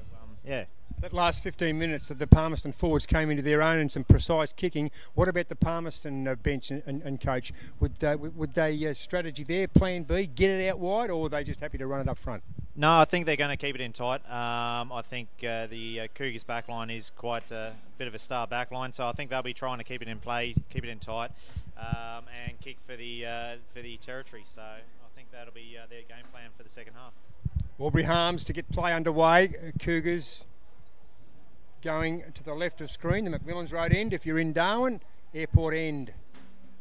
yeah.
That last 15 minutes that the Palmerston forwards came into their own and some precise kicking. What about the Palmerston bench and coach? Would they strategy there, plan B, get it out wide, or were they just happy to run it up front?
No, I think they're going to keep it in tight. I think the Cougars backline is quite a bit of a star backline, so I think they'll be trying to keep it in play, keep it in tight, and kick for the territory. So I think that'll be their game plan for the second half.
Aubrey Harms to get play underway. Cougars going to the left of screen, the McMillan's Road end if you're in Darwin, Airport end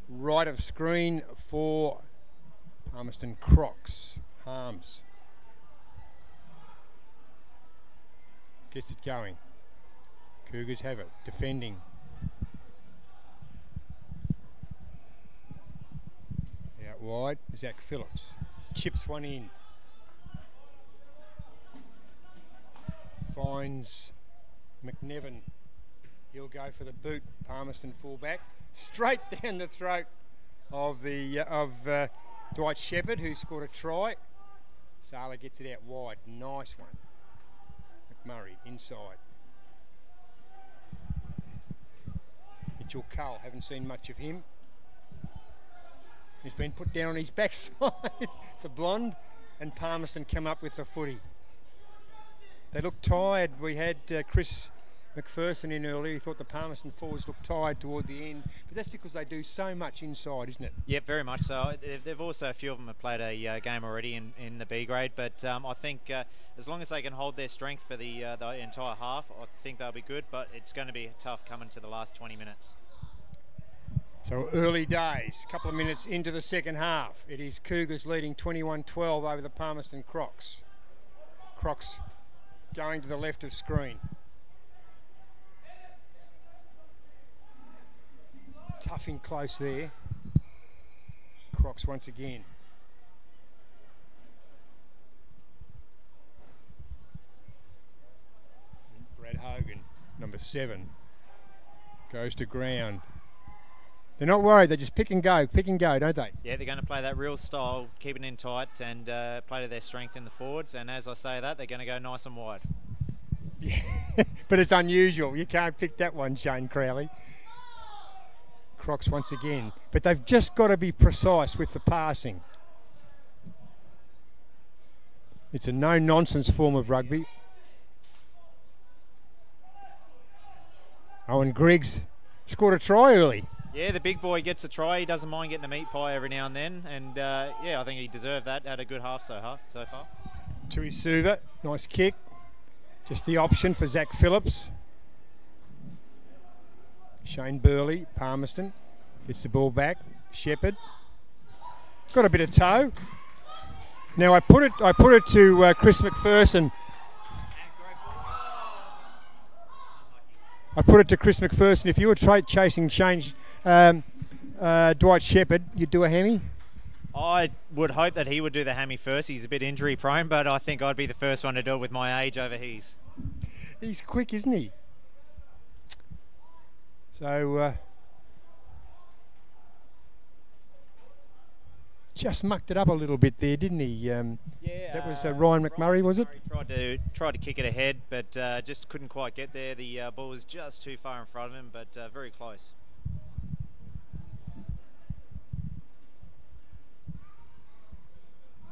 right of screen for Palmerston Crocs. Harms gets it going. Cougars have it, defending. Out wide, Zach Phillips chips one in. Finds McNevin. He'll go for the boot. Palmerston fullback, straight down the throat of Dwight Shepherd, who scored a try. Sala gets it out wide. Nice one. McMurray inside. Mitchell Cull, haven't seen much of him. He's been put down on his backside for Blonde, and Palmerston come up with the footy. They look tired. We had Chris McPherson in earlier. He thought the Palmerston forwards looked tired toward the end, but that's because they do so much inside, isn't it? Yeah,
very much so. They've also, a few of them have played a game already in the B grade, but I think as long as they can hold their strength for the entire half, I think they'll be good, but it's going to be tough coming to the last 20 minutes.
So early days, couple of minutes into the second half. It is Cougars leading 21-12 over the Palmerston Crocs. Crocs going to the left of screen. Tough in close there. Crocs once again. Brad Hogan, number 7, goes to ground. They're not worried, they just pick and go, don't they?
Yeah, they're going to play that real style, keeping in tight and play to their strength in the forwards. And as I say that, they're going to go nice and wide.
Yeah, but it's unusual. You can't pick that one, Shane Crowley. Crocs once again. But they've just got to be precise with the passing. It's a no-nonsense form of rugby. Owen Griggs scored a try early.
Yeah, the big boy gets a try. He doesn't mind getting a meat pie every now and then. And, yeah, I think he deserved that. Had a good half so far.
Tui Suva, nice kick. Just the option for Zach Phillips. Shane Burley, Palmerston, gets the ball back. Shepherd. Got a bit of toe. Now I put it to Chris McPherson. I put it to Chris McPherson. If you were chasing Dwight Shepherd, you'd do a hammy?
I would hope that he would do the hammy first. He's a bit injury prone, but I think I'd be the first one to do it with my age over his.
He's quick, isn't he? So just mucked it up a little bit there, didn't he? Yeah. That was Ryan McMurray, was it?
Tried to kick it ahead, but just couldn't quite get there. The ball was just too far in front of him, but very close.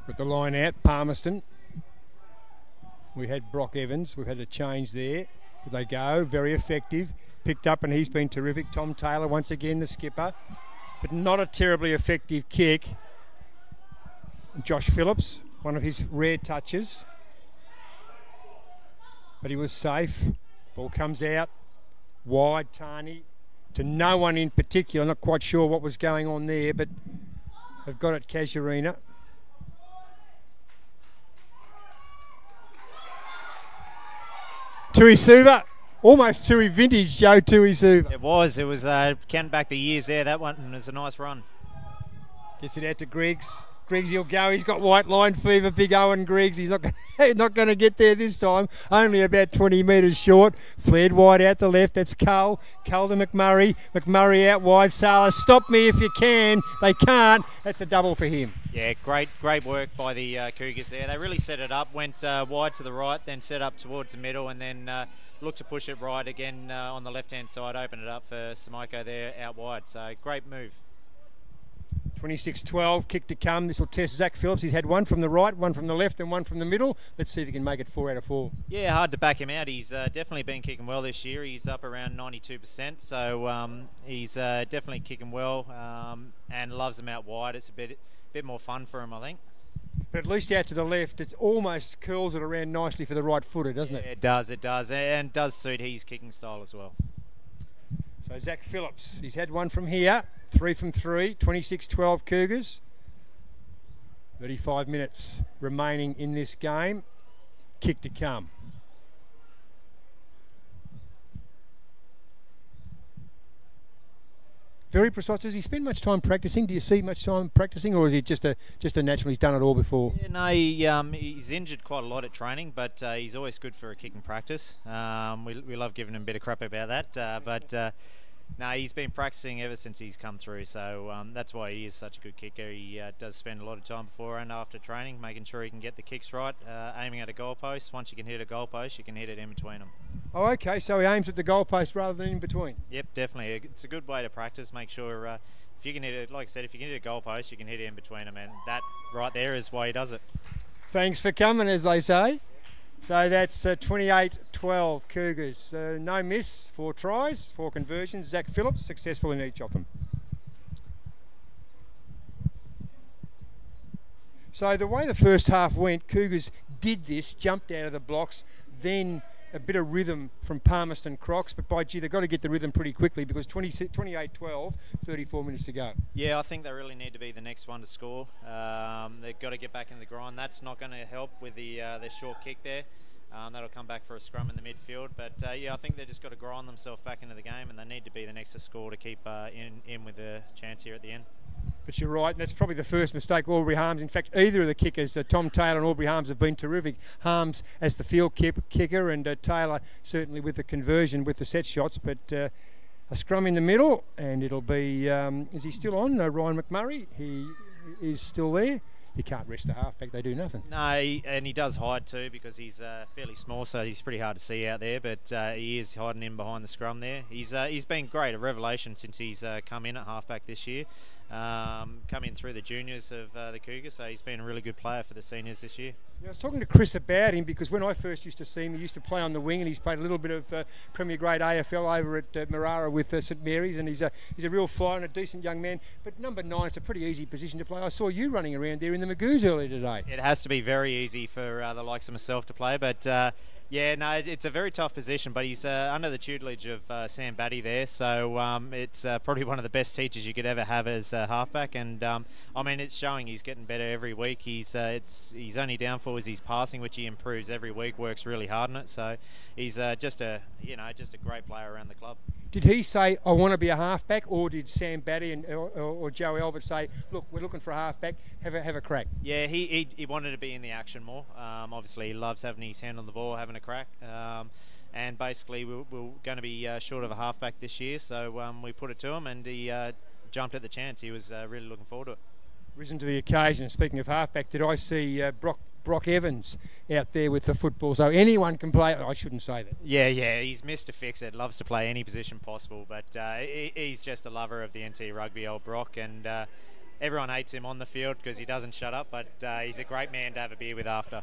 With the line out, Palmerston. We had Brock Evans. We've had a change there. They go, very effective. Picked up, and he's been terrific. Tom Taylor, once again, the skipper. But not a terribly effective kick. Josh Phillips, one of his rare touches. But he was safe. Ball comes out. Wide, Tarney. To no one in particular. Not quite sure what was going on there, but they've got it, Casuarina. Tuisuva, almost Tui vintage, Joe Tuisuva.
It was counting back the years there. That one was a nice run.
Gets it out to Griggs. Griggs, he'll go. He's got white line fever, big Owen Griggs. He's not going to get there this time. Only about 20 metres short. Flared wide out the left. That's Cull. Cull to McMurray. McMurray out wide. Salah, stop me if you can. They can't. That's a double for him.
Yeah, great work by the Cougars there. They really set it up. Went wide to the right, then set up towards the middle, and then looked to push it right again on the left-hand side. Opened it up for Samiko there out wide. So great move.
26-12, kick to come. This will test Zach Phillips. He's had one from the right, one from the left, and one from the middle. Let's see if he can make it 4 out of 4.
Yeah, hard to back him out. He's definitely been kicking well this year. He's up around 92%, so he's definitely kicking well and loves them out wide. It's a bit more fun for him, I think.
But at least out to the left, it almost curls it around nicely for the right footer, doesn't it?
It does, and does suit his kicking style as well.
So Zach Phillips, he's had one from here, 3 from 3, 26-12 Cougars. 35 minutes remaining in this game. Kick to come. Very precise. Does he spend much time practicing? Do you see much time practicing, or is he just a natural? He's done it all before.
Yeah, no, he's injured quite a lot at training, but he's always good for a kicking practice. We love giving him a bit of crap about that, but no, he's been practicing ever since he's come through. So that's why he is such a good kicker. He does spend a lot of time before and after training, making sure he can get the kicks right, aiming at a goalpost. Once you can hit a goalpost, you can hit it in between them.
Oh, okay. So he aims at the goalpost rather than in between.
Yep, definitely. It's a good way to practice. Make sure if you can hit it, like I said, if you can hit a goalpost, you can hit it in between them, and that right there is why he does it.
Thanks for coming, as they say. So that's 28-12 Cougars. No miss, 4 tries, 4 conversions. Zach Phillips successful in each of them. So the way the first half went, Cougars did this, jumped out of the blocks, then a bit of rhythm from Palmerston Crocs, but by gee, they've got to get the rhythm pretty quickly because 28-12, 34 minutes to go.
Yeah, I think they really need to be the next one to score. They've got to get back into the grind. That's not going to help with their short kick there. That'll come back for a scrum in the midfield. But yeah, I think they've just got to grind themselves back into the game, and they need to be the next to score to keep in with a chance here at the end.
But you're right, and that's probably the first mistake Aubrey Harms. In fact, either of the kickers, Tom Taylor and Aubrey Harms, have been terrific. Harms as the field kicker, and Taylor certainly with the conversion with the set shots. But a scrum in the middle, and it'll be, is he still on? Ryan McMurray, he is still there. You can't rest the halfback, they do nothing.
No, and he does hide too because he's fairly small, so he's pretty hard to see out there, but he is hiding in behind the scrum there. He's been great, a revelation since he's come in at halfback this year. Come in through the juniors of the Cougars, so he's been a really good player for the seniors this year.
Yeah, I was talking to Chris about him because when I first used to see him, he used to play on the wing, and he's played a little bit of Premier Grade AFL over at Marara with St Mary's, and he's a real flyer and a decent young man. But number 9, it's a pretty easy position to play. I saw you running around there in the Magoos earlier today.
It has to be very easy for the likes of myself to play, but yeah, no, it's a very tough position, but he's under the tutelage of Sam Batty there, so it's probably one of the best teachers you could ever have as a halfback, and I mean, it's showing he's getting better every week. He's only downfall is his passing, which he improves every week, works really hard on it, so he's just a great player around the club.
Did he say, I want to be a halfback, or did Sam Batty or Joe Albert say, look, we're looking for a halfback, have a crack?
Yeah, he wanted to be in the action more. Obviously, he loves having his hand on the ball, having a crack. And basically, we're going to be short of a halfback this year, so we put it to him, and he jumped at the chance. He was really looking forward to it.
Risen to the occasion. Speaking of halfback, did I see Brock Evans out there with the football? So anyone can play. I shouldn't say that.
Yeah, he's Mr. Fix-It. Loves to play any position possible, but he's just a lover of the NT rugby, old Brock, and everyone hates him on the field because he doesn't shut up, but he's a great man to have a beer with after.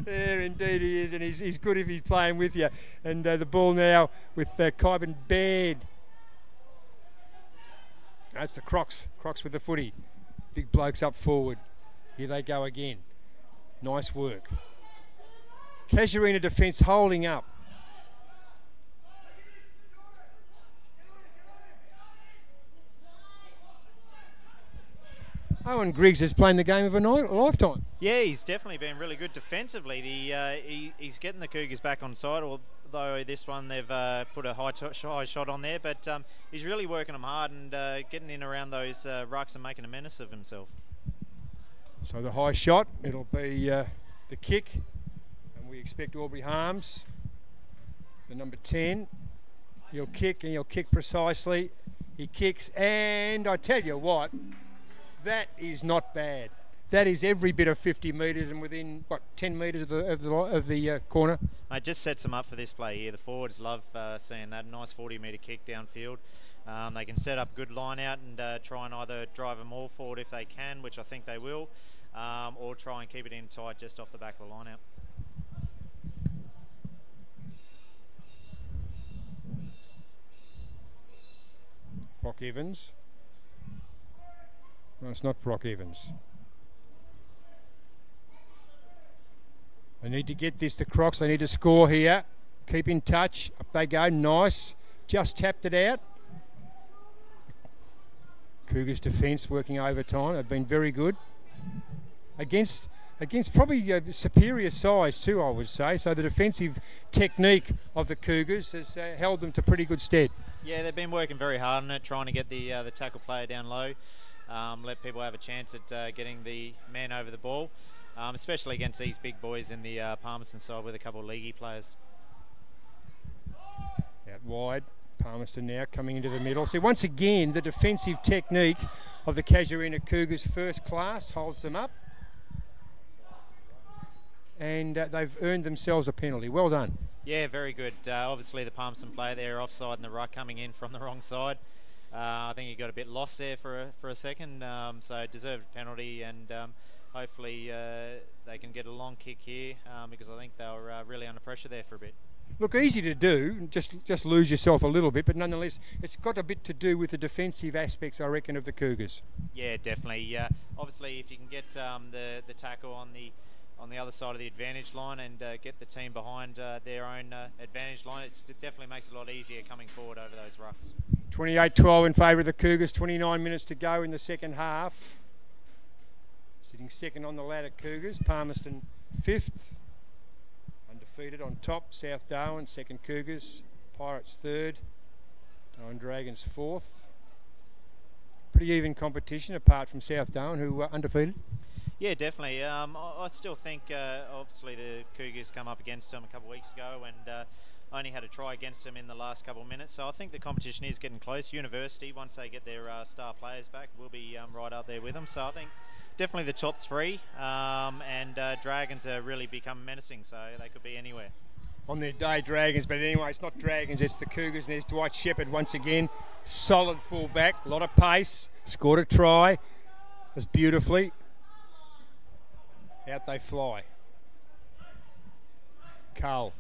Yeah, indeed he is, and he's good if he's playing with you. And the ball now with Kyban Baird. That's the Crocs with the footy. Big blokes up forward. Here they go again. Nice work. Casuarina defence holding up. Owen Griggs is playing the game of a lifetime.
Yeah, he's definitely been really good defensively. He's getting the Cougars back on side, or though this one they've put a high shot on there, but he's really working them hard and getting in around those rucks and making a menace of himself.
So the high shot, it'll be the kick, and we expect Aubrey Harms, the number 10. He'll kick, and he'll kick precisely. He kicks, and I tell you what, that is not bad. That is every bit of 50 metres and within, what, 10 metres of the corner.
It just sets them up for this play here. The forwards love seeing that nice 40-metre kick downfield. They can set up a good line out and try and either drive them all forward if they can, which I think they will, or try and keep it in tight just off the back of the line out.
Brock Evans. No, it's not Brock Evans. They need to get this to Crocs. They need to score here. Keep in touch. Up they go. Nice. Just tapped it out. Cougars defence working overtime. They've been very good. Against probably superior size too, I would say. So the defensive technique of the Cougars has held them to pretty good stead.
Yeah, they've been working very hard on it, trying to get the tackle player down low, let people have a chance at getting the man over the ball, especially against these big boys in the Palmerston side with a couple of leaguey players.
Out wide, Palmerston now coming into the middle. So once again, the defensive technique of the Casuarina Cougars, first class, holds them up. And they've earned themselves a penalty. Well done.
Yeah, very good. Obviously, the Palmerston player there offside in the ruck coming in from the wrong side. I think he got a bit lost there for a second, so deserved penalty, and hopefully they can get a long kick here because I think they were really under pressure there for a bit.
Look, easy to do, just lose yourself a little bit, but nonetheless, it's got a bit to do with the defensive aspects, I reckon, of the Cougars.
Yeah, definitely. Obviously, if you can get the tackle on the other side of the advantage line and get the team behind their own advantage line, it definitely makes it a lot easier coming forward over those rucks.
28-12 in favour of the Cougars, 29 minutes to go in the second half. Sitting second on the ladder, Cougars. Palmerston 5th. Undefeated on top, South Darwin, second Cougars. Pirates 3rd. Darwin Dragons 4th. Pretty even competition apart from South Darwin, who were undefeated.
Yeah, definitely. I still think, obviously, the Cougars come up against them a couple of weeks ago and only had a try against them in the last couple of minutes. So I think the competition is getting close. University, once they get their star players back, will be right up there with them. So I think definitely the top three. And Dragons are really become menacing, so they could be anywhere.
On their day, Dragons, but anyway, it's not Dragons, it's the Cougars. And there's Dwight Shepherd once again. Solid full-back, a lot of pace, scored a try. That's beautifully. Out they fly. Carl,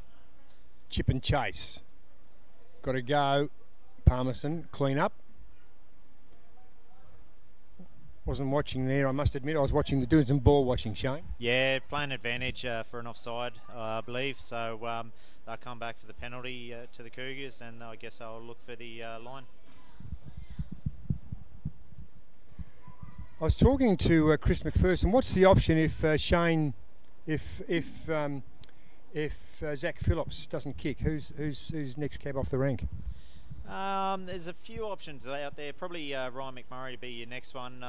chip and chase. Got to go. Palmerston, clean up. Wasn't watching there, I must admit. I was watching doing some ball watching, Shane.
Yeah, playing advantage for an offside, I believe. So they'll come back for the penalty to the Cougars, and I guess they'll look for the line. I was talking to Chris McPherson. What's the option if Shane, if Zach Phillips doesn't kick? Who's next cab off the rank? There's a few options out there. Probably Ryan McMurray to be your next one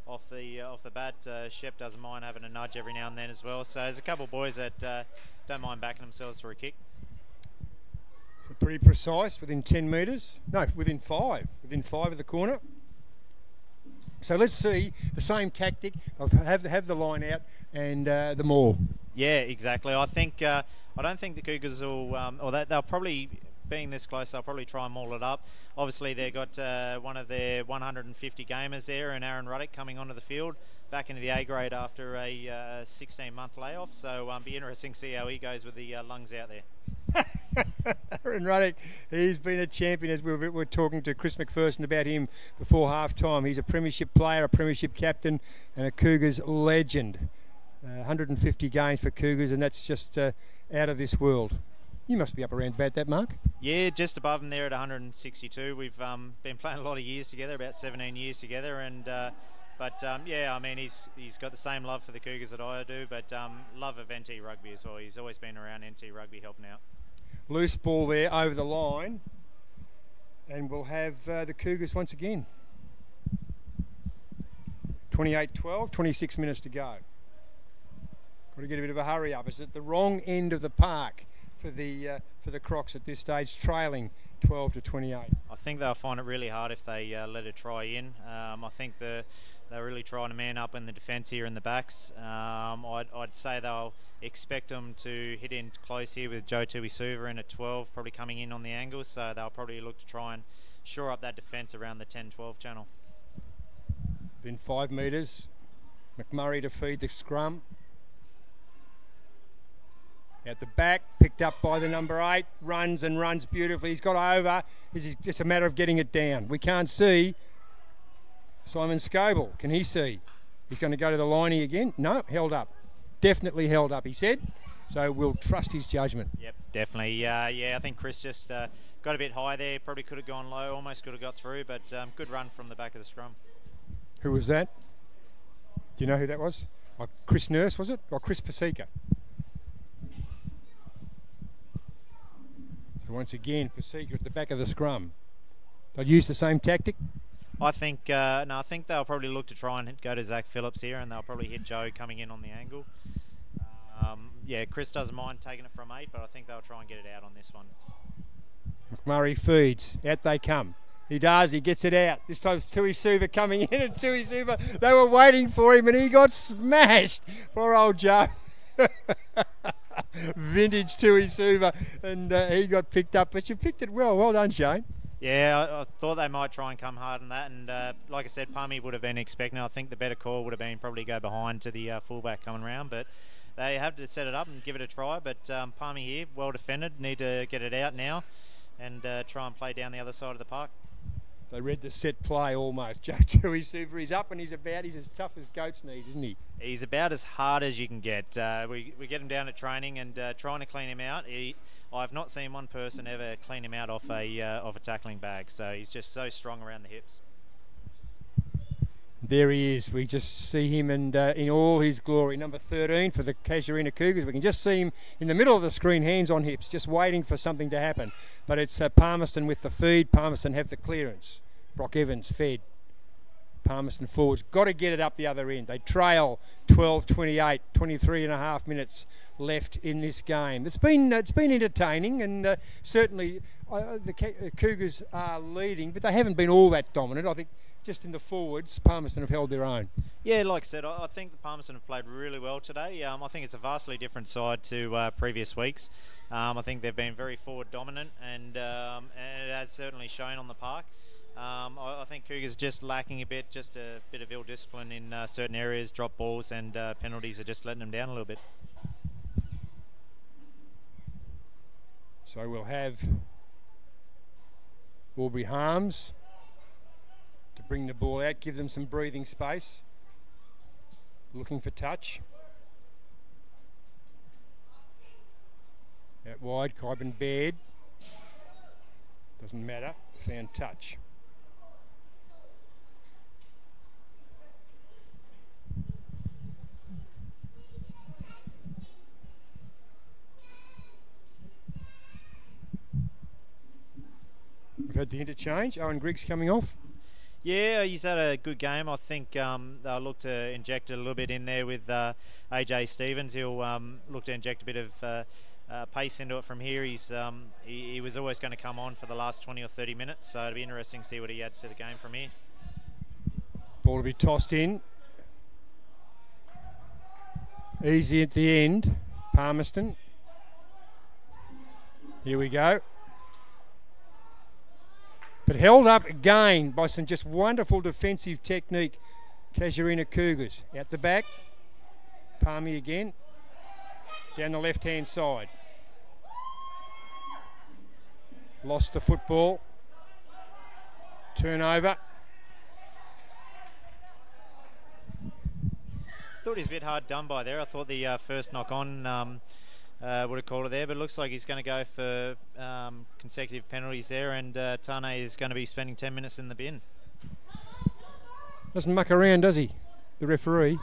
off the bat. Shep doesn't mind having a nudge every now and then as well. So there's a couple of boys that don't mind backing themselves for a kick.
So pretty precise, within 10 metres. No, within 5. Within 5 of the corner. So let's see the same tactic of have the line out and the maul. Yeah,
exactly. I think I don't think the Cougars will, or they'll probably, being this close, they'll probably try and maul it up. Obviously, they've got one of their 150 gamers there, and Aaron Ruddock coming onto the field, back into the A grade after a 16-month layoff. So it'll be interesting to see how he goes with the lungs out there.
Aaron Ruddock, he's been a champion, as we were talking to Chris McPherson about him before half-time. He's a premiership player, a premiership captain, and a Cougars legend. 150 games for Cougars, and that's just out of this world. You must be up around about that, Mark.
Yeah, just above him there at 162. We've been playing a lot of years together, about 17 years together, and yeah, I mean, he's got the same love for the Cougars that I do, but love of NT rugby as well. He's always been around NT rugby helping out.
Loose ball there over the line. And we'll have the Cougars once again. 28-12, 26 minutes to go. Got to get a bit of a hurry up. It's at the wrong end of the park for the Crocs at this stage, trailing 12-28.
I think they'll find it really hard if they let a try in. I think they're really trying to man up in the defence here in the backs. I'd say they'll expect them to hit in close here with Joe Tuisuva in at 12, probably coming in on the angle, so they'll probably look to try and shore up that defence around the 10-12 channel.
Within 5 metres, McMurray to feed the scrum. At the back, picked up by the number 8, runs and runs beautifully. He's got over. It's just a matter of getting it down. We can't see Simon Scoble. Can he see? He's going to go to the liney again. No, held up. Definitely held up, he said. So we'll trust his judgment.
Yep, definitely. Yeah, I think Chris just got a bit high there. Probably could have gone low, almost could have got through, but good run from the back of the scrum.
Who was that? Do you know who that was? Oh, Chris Nurse, was it? Or Chris Paseka? So once again, Paseka at the back of the scrum. They'll use the same tactic?
I think I think they'll probably look to try and go to Zach Phillips here, and they'll probably hit Joe coming in on the angle. Yeah, Chris doesn't mind taking it from 8, but I think they'll try and get it out on this one.
McMurray feeds. Out they come. He does. He gets it out. This time it's Tuisuva coming in, and Tuisuva, they were waiting for him, and he got smashed. Poor old Joe. Vintage Tuisuva, and he got picked up, but you picked it well. Well done, Shane.
Yeah, I thought they might try and come hard on that, and like I said, Palmy would have been expecting. I think the better call would have been probably go behind to the fullback coming round, but they have to set it up and give it a try. But Palmy here, well defended, need to get it out now and try and play down the other side of the park.
They read the set play almost. Joe Tuisuva, he's up and he's as tough as goat's knees, isn't he?
He's about as hard as you can get. We get him down at training and trying to clean him out. I've not seen one person ever clean him out off a tackling bag, so he's just so strong around the hips.
There he is. We just see him and in all his glory. Number 13 for the Casuarina Cougars. We can just see him in the middle of the screen, hands on hips, just waiting for something to happen. But it's Palmerston with the feed. Palmerston have the clearance. Brock Evans fed. Palmerston forwards. Got to get it up the other end. They trail 12-28, 23.5 minutes left in this game. It's been entertaining, and certainly the Cougars are leading, but they haven't been all that dominant. I think just in the forwards, Palmerston have held their own.
Yeah, like I said, I think the Palmerston have played really well today. I think it's a vastly different side to previous weeks. I think they've been very forward dominant, and it has certainly shown on the park. I think Cougars just lacking a bit of ill discipline in certain areas, drop balls and penalties are just letting them down a little bit.
So we'll have Aubrey Harms to bring the ball out, give them some breathing space. Looking for touch. Out wide, Kyban Baird. Doesn't matter, found touch. We've had the interchange. Owen Griggs coming off.
Yeah, he's had a good game. I think they'll look to inject a little bit in there with AJ Stevens. He'll look to inject a bit of pace into it from here. He was always going to come on for the last 20 or 30 minutes, so it'll be interesting to see what he adds to the game from here.
Ball to be tossed in. Easy at the end. Palmerston. Here we go. But held up again by some just wonderful defensive technique. Casuarina Cougars out the back. Palmy again. Down the left-hand side. Lost the football. Turnover.
Thought he was a bit hard done by there. I thought the first knock on would have called it there, but it looks like he's going to go for consecutive penalties there, and Tane is going to be spending 10 minutes in the bin.
Doesn't muck around, does he, the referee?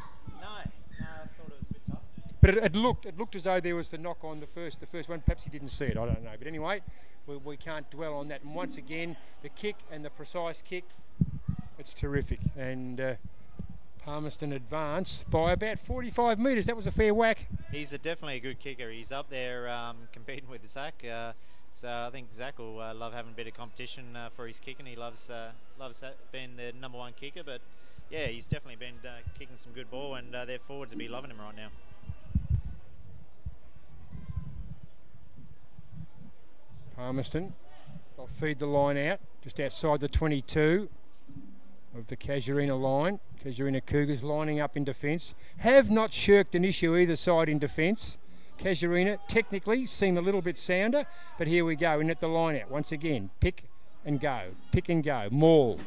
No, I thought it was a bit tough.
But it looked as though there was the knock on the first one. Perhaps he didn't see it. I don't know. But anyway, we can't dwell on that. And once again, the kick and the precise kick, it's terrific. And Palmerston advanced by about 45 metres. That was a fair whack.
He's definitely a good kicker. He's up there competing with Zach. So I think Zach will love having a bit of competition for his kicking. He loves being the #1 kicker. But yeah, he's definitely been kicking some good ball, and their forwards will be loving him right now.
Palmerston, they'll feed the line out just outside the 22 of the Casuarina line. Casuarina Cougars lining up in defence. Have not shirked an issue either side in defence. Casuarina technically seem a little bit sounder, but here we go in at the line out once again. Pick and go, maul.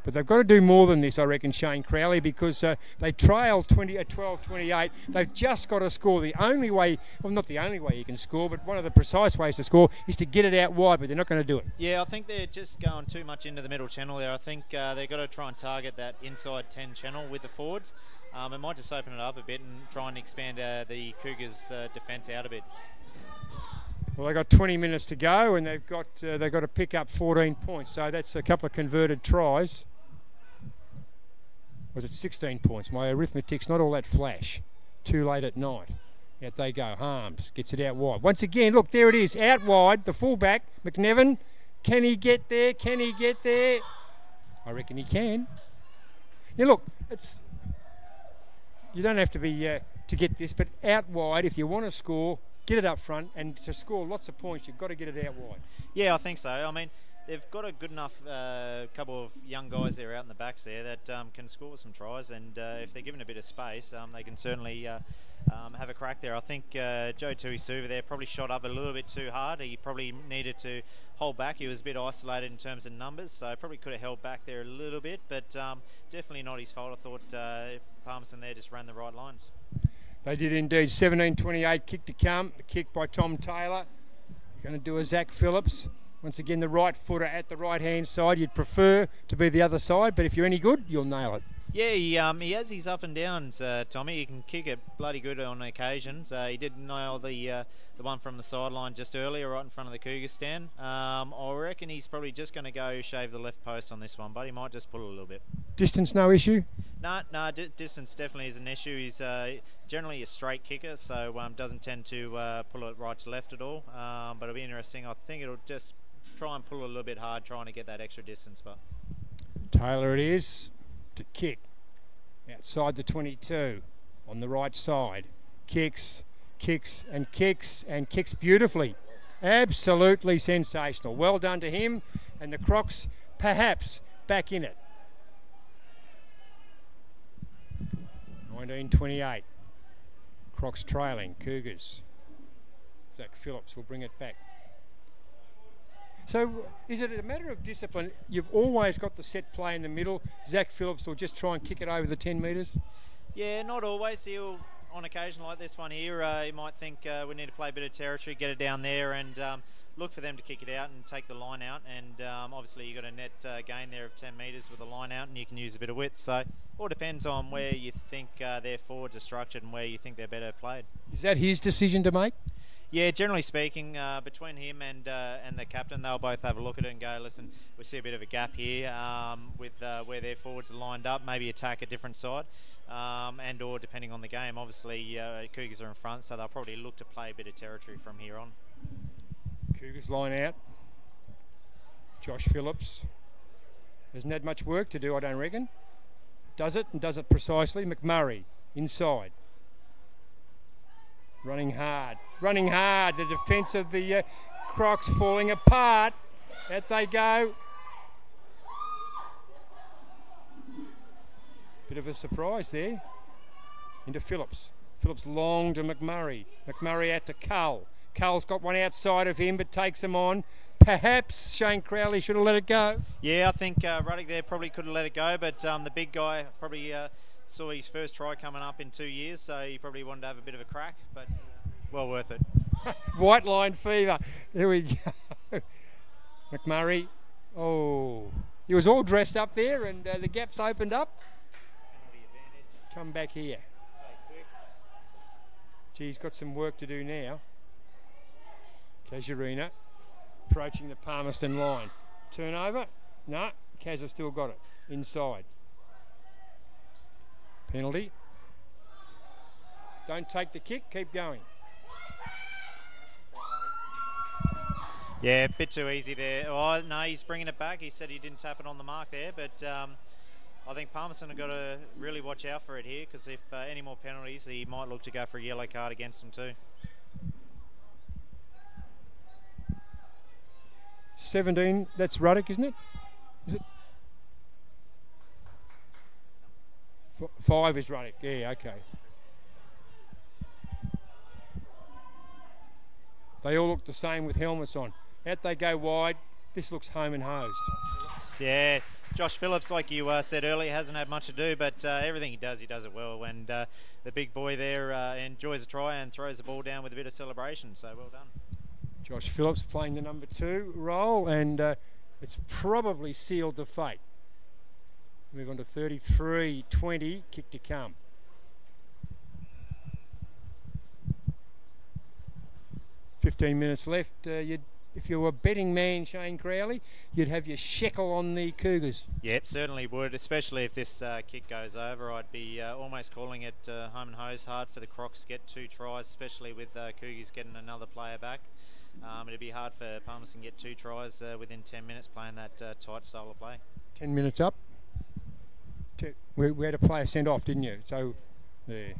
But they've got to do more than this, I reckon, Shane Crowley, because they trail 12-28. They've just got to score. The only way, well, not the only way you can score, but one of the precise ways to score is to get it out wide, but they're not going to do it.
Yeah, I think they're just going too much into the middle channel there. I think they've got to try and target that inside 10 channel with the forwards. It might just open it up a bit and try and expand the Cougars' defence out a bit.
Well, they've got 20 minutes to go, and they've got to pick up 14 points. So that's a couple of converted tries. Was it 16 points? My arithmetic's not all that flash. Too late at night. Out they go. Harms gets it out wide. Once again, look, there it is. Out wide, the fullback, McNevin. Can he get there? Can he get there? I reckon he can. Now, look, you don't have to be to get this, but out wide, if you want to score, get it up front, and to score lots of points, you've got to get it out wide.
Yeah, I think so. I mean, they've got a good enough couple of young guys there out in the backs there that can score some tries, and if they're given a bit of space, they can certainly have a crack there. I think Joe Tuisuva there probably shot up a little bit too hard. He probably needed to hold back. He was a bit isolated in terms of numbers, so probably could have held back there a little bit, but definitely not his fault. I thought Palmerston there just ran the right lines.
They did indeed. 17-28, kick to come. The kick by Tom Taylor. Going to do a Zach Phillips. Once again, the right footer at the right-hand side. You'd prefer to be the other side, but if you're any good, you'll nail it.
Yeah, he has his up and downs, Tommy. He can kick it bloody good on occasions. He did nail the one from the sideline just earlier, right in front of the Cougar stand. I reckon he's probably just going to go shave the left post on this one, but he might just pull a little bit.
Distance, no issue?
No, distance definitely is an issue. He's generally a straight kicker, so doesn't tend to pull it right to left at all. But it'll be interesting. I think it'll just try and pull a little bit hard, trying to get that extra distance. But
Taylor it is to kick outside the 22 on the right side. Kicks beautifully. Absolutely sensational. Well done to him, and the Crocs perhaps back in it. 19-28. Crocs trailing. Cougars. Zach Phillips will bring it back. So is it a matter of discipline? You've always got the set play in the middle. Zach Phillips will just try and kick it over the 10 metres? Yeah,
not always. He'll, on occasion like this one here, he might think we need to play a bit of territory, get it down there, and look for them to kick it out and take the line out. And obviously you've got a net gain there of 10 metres with the line out, and you can use a bit of width. So it all depends on where you think their forwards are structured and where you think they're better played.
Is that his decision to make?
Yeah, generally speaking, between him and the captain, they'll both have a look at it and go, listen, we see a bit of a gap here with where their forwards are lined up, maybe attack a different side, and or depending on the game. Obviously, Cougars are in front, so they'll probably look to play a bit of territory from here on.
Cougars line out. Josh Phillips hasn't had much work to do, I don't reckon. Does it, and does it precisely. McMurray inside. Running hard. The defence of the Crocs falling apart. Out they go. Bit of a surprise there. Into Phillips. Phillips long to McMurray. McMurray out to Cull. Cull's got one outside of him, but takes him on. Perhaps Shane Crowley should have let it go.
Yeah, I think Ruddock there probably could have let it go, but the big guy probably saw his first try coming up in 2 years, so he probably wanted to have a bit of a crack, but well worth it.
White line fever. There we go. McMurray. Oh, he was all dressed up there, and the gap's opened up. Come back here. Gee, he's got some work to do now. Casuarina approaching the Palmerston line. Turnover? No, Kaz have still got it. Inside. Penalty. Don't take the kick, keep going.
Yeah, a bit too easy there. Oh, no, he's bringing it back. He said he didn't tap it on the mark there, but I think Palmerston have got to really watch out for it here, because if any more penalties, he might look to go for a yellow card against them too.
17, that's Ruddock, isn't it? Is it? 5 is Ruddock, yeah, okay. They all look the same with helmets on. Out they go wide. This looks home and hosed.
Yeah, Josh Phillips, like you said earlier, hasn't had much to do, but everything he does it well. And the big boy there enjoys a try and throws the ball down with a bit of celebration, so well done.
Josh Phillips playing the number 2 role, and it's probably sealed the fate. Move on to 33-20, kick to come. "15 minutes left. If you were a betting man, Shane Crowley, you'd have your shekel on the Cougars.
Yep, certainly would, especially if this kick goes over. I'd be almost calling it home and hose hard for the Crocs to get 2 tries, especially with Cougars getting another player back. It'd be hard for Palmerston to get 2 tries within 10 minutes playing that tight style of play.
10 minutes up. We had a player sent off, didn't you? So, there.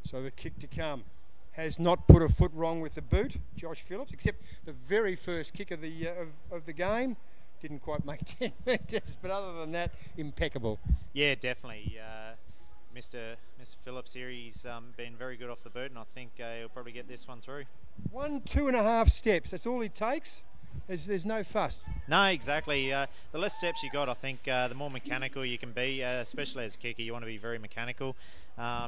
So the kick to come has not put a foot wrong with the boot, Josh Phillips, except the very first kick of the game. Didn't quite make 10 metres, but other than that, impeccable.
Yeah, definitely. Mr. Phillips here, he's been very good off the boot, and I think he'll probably get this one through.
1, 2.5 steps, that's all he takes. There's no fuss.
No, exactly. The less steps you got, I think the more mechanical you can be, especially as a kicker. You want to be very mechanical.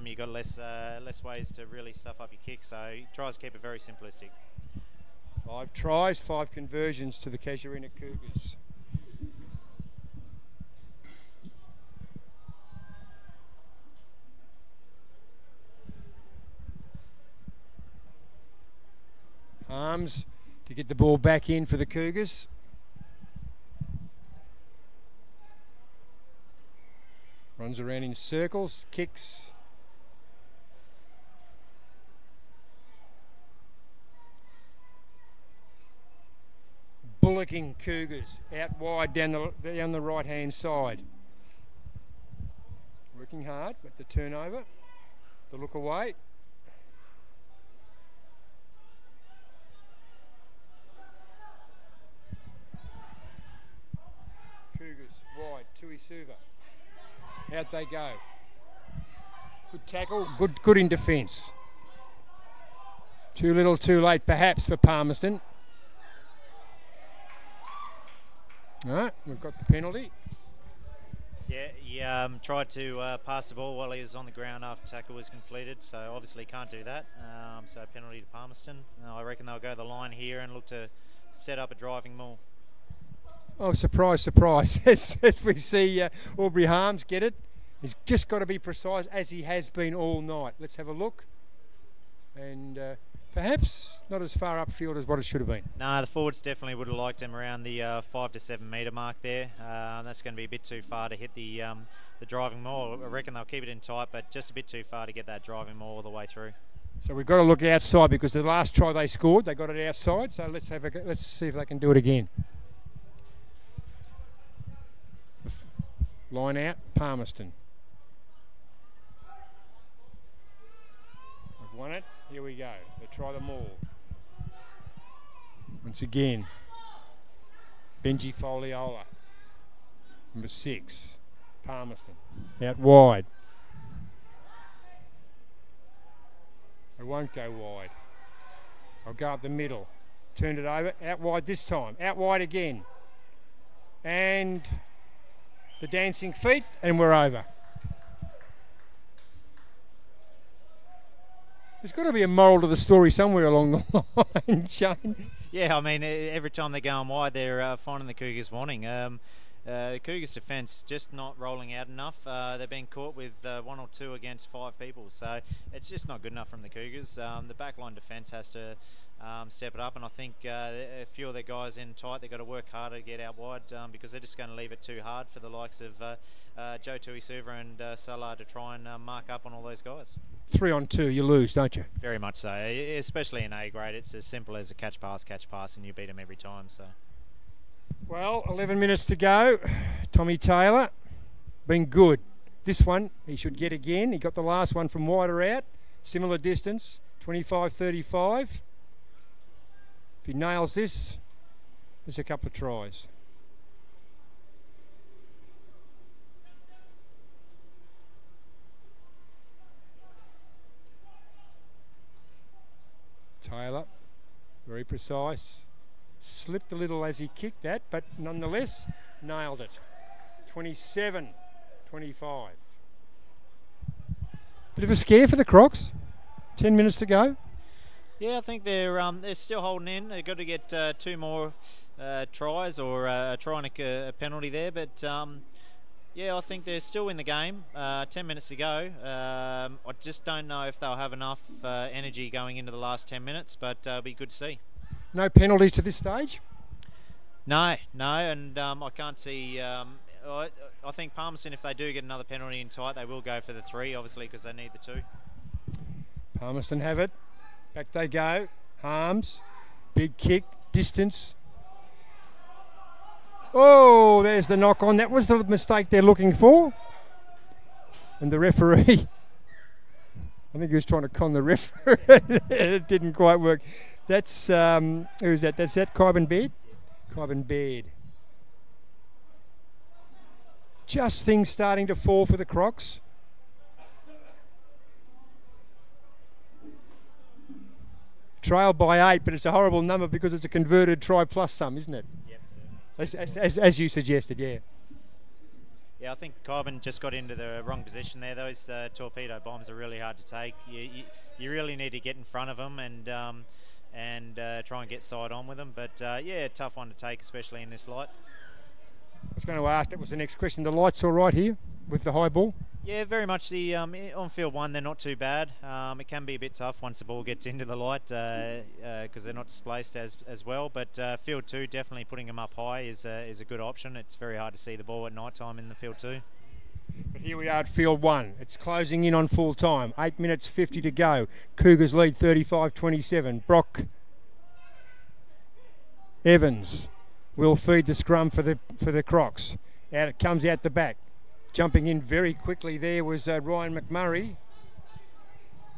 You've got less ways to really stuff up your kick, so he tries to keep it very simplistic.
5 tries, 5 conversions to the Casuarina Cougars. Arms to get the ball back in for the Cougars. Runs around in circles, kicks. Bullocking Cougars out wide down the right-hand side. Working hard, but the turnover, the look away. Cougars wide, Tuisuva. Out they go. Good tackle, good in defence. Too little, too late, perhaps, for Palmerston. All right, we've got the penalty.
Yeah, he tried to pass the ball while he was on the ground after tackle was completed, so obviously can't do that. So penalty to Palmerston. I reckon they'll go the line here and look to set up a driving maul.
Oh, surprise, surprise. as we see Aubrey Harms get it. He's just got to be precise, as he has been all night. Let's have a look. And perhaps not as far upfield as what it should have been.
No, the forwards definitely would have liked him around the 5 to 7 metre mark there. That's going to be a bit too far to hit the driving maul. I reckon they'll keep it in tight, but just a bit too far to get that driving maul all the way through.
So we've got to look outside, because the last try they scored, they got it outside. So let's see if they can do it again. Line out, Palmerston. We've won it. Here we go. They try them all. Once again, Benji Foliola, number 6, Palmerston. Out wide. They won't go wide. I'll go up the middle. Turned it over. Out wide this time. Out wide again. And the dancing feet, and we're over. There's got to be a moral to the story somewhere along the line, Shane.
Yeah, I mean, every time they're going wide, they're finding the Cougars wanting. The Cougars' defence just not rolling out enough. They've been caught with 1 or 2 against 5 people, so it's just not good enough from the Cougars. The backline defence has to step it up, and I think a few of their guys in tight, they've got to work harder to get out wide because they're just going to leave it too hard for the likes of Joe Tuisuva and Salah to try and mark up on all those guys.
3 on 2, you lose, don't you?
Very much so, especially in A grade. It's as simple as a catch pass, and you beat them every time. So.
Well, 11 minutes to go. Tommy Taylor, been good. This one he should get again. He got the last one from wider out, similar distance, 25-35. If he nails this, there's a couple of tries. Taylor, very precise. Slipped a little as he kicked that, but nonetheless nailed it. 27-25. Bit of a scare for the Crocs. 10 minutes to go.
Yeah, I think they're still holding in. They've got to get 2 more tries or try and a penalty there, but yeah, I think they're still in the game. 10 minutes to go. I just don't know if they'll have enough energy going into the last 10 minutes, but it'll be good to see.
No penalties to this stage?
No, and I can't see. I think Palmerston, if they do get another penalty in tight, they will go for the 3, obviously, because they need the 2.
Palmerston have it. Back they go. Harms. Big kick. Distance. Oh, there's the knock on. That was the mistake they're looking for. And the referee, I think he was trying to con the referee. It didn't quite work. That's, who's that? That's that Corbin Baird? Corbin Baird. Just things starting to fall for the Crocs. Trailed by 8, but it's a horrible number because it's a converted try plus some, isn't it? Yep. As you suggested, yeah.
Yeah, I think Corbin just got into the wrong position there. Those torpedo bombs are really hard to take. You really need to get in front of them and try and get side on with them. But yeah, tough one to take, especially in this light.
I was going to ask, that was the next question. The light's all right here with the high ball? Yeah,
very much. The on field 1, they're not too bad. It can be a bit tough once the ball gets into the light because they're not displaced as well. But field 2, definitely putting them up high is a good option. It's very hard to see the ball at night time in the field 2.
But here we are at field 1. It's closing in on full time. 8 minutes 50 to go. Cougars lead 35-27. Brock Evans will feed the scrum for the Crocs. Out it comes out the back. Jumping in very quickly there was Ryan McMurray.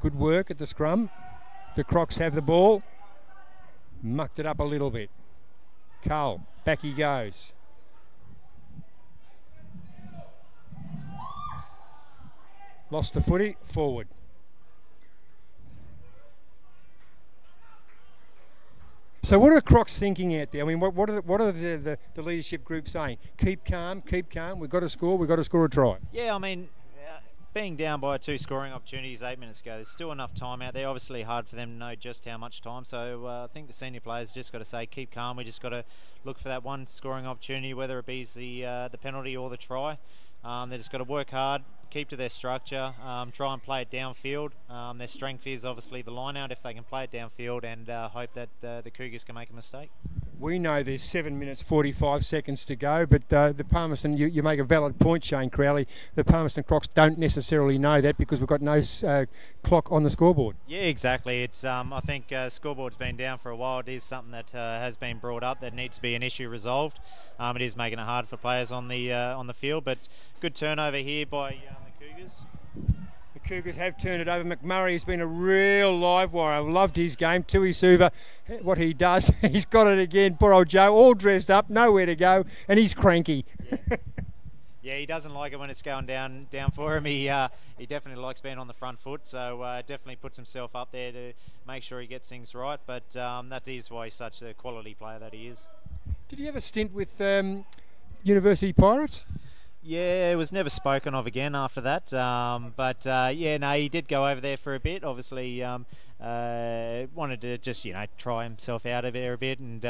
Good work at the scrum. The Crocs have the ball. Mucked it up a little bit. Carl, back he goes. Lost the footy, forward. So what are the Crocs thinking out there? I mean, what are the leadership group saying? Keep calm, we've got to score a try.
Yeah, I mean, being down by 2 scoring opportunities 8 minutes ago, there's still enough time out there. Obviously hard for them to know just how much time, so I think the senior players just got to say keep calm. We just got to look for that one scoring opportunity, whether it be the penalty or the try. They just got to work hard, keep to their structure, try and play it downfield. Their strength is obviously the line out if they can play it downfield, and hope that the Cougars can make a mistake.
We know there's 7 minutes 45 seconds to go, but the Palmerston, you make a valid point, Shane Crowley. The Palmerston Crocs don't necessarily know that because we've got no clock on the scoreboard.
Yeah, exactly. It's I think scoreboard's been down for a while. It is something that has been brought up that needs to be an issue resolved. It is making it hard for players on the field, but good turnover here by the Cougars.
The Cougars have turned it over. McMurray has been a real live wire. I've loved his game. Tuisuva, what he does, he's got it again. Poor old Joe, all dressed up, nowhere to go, and he's cranky.
Yeah. Yeah, he doesn't like it when it's going down for him. He definitely likes being on the front foot, so definitely puts himself up there to make sure he gets things right. But that is why he's such a quality player that he is.
Did he have a stint with University Pirates?
Yeah, it was never spoken of again after that. But yeah, no, he did go over there for a bit. Obviously, wanted to just, try himself out of there a bit and,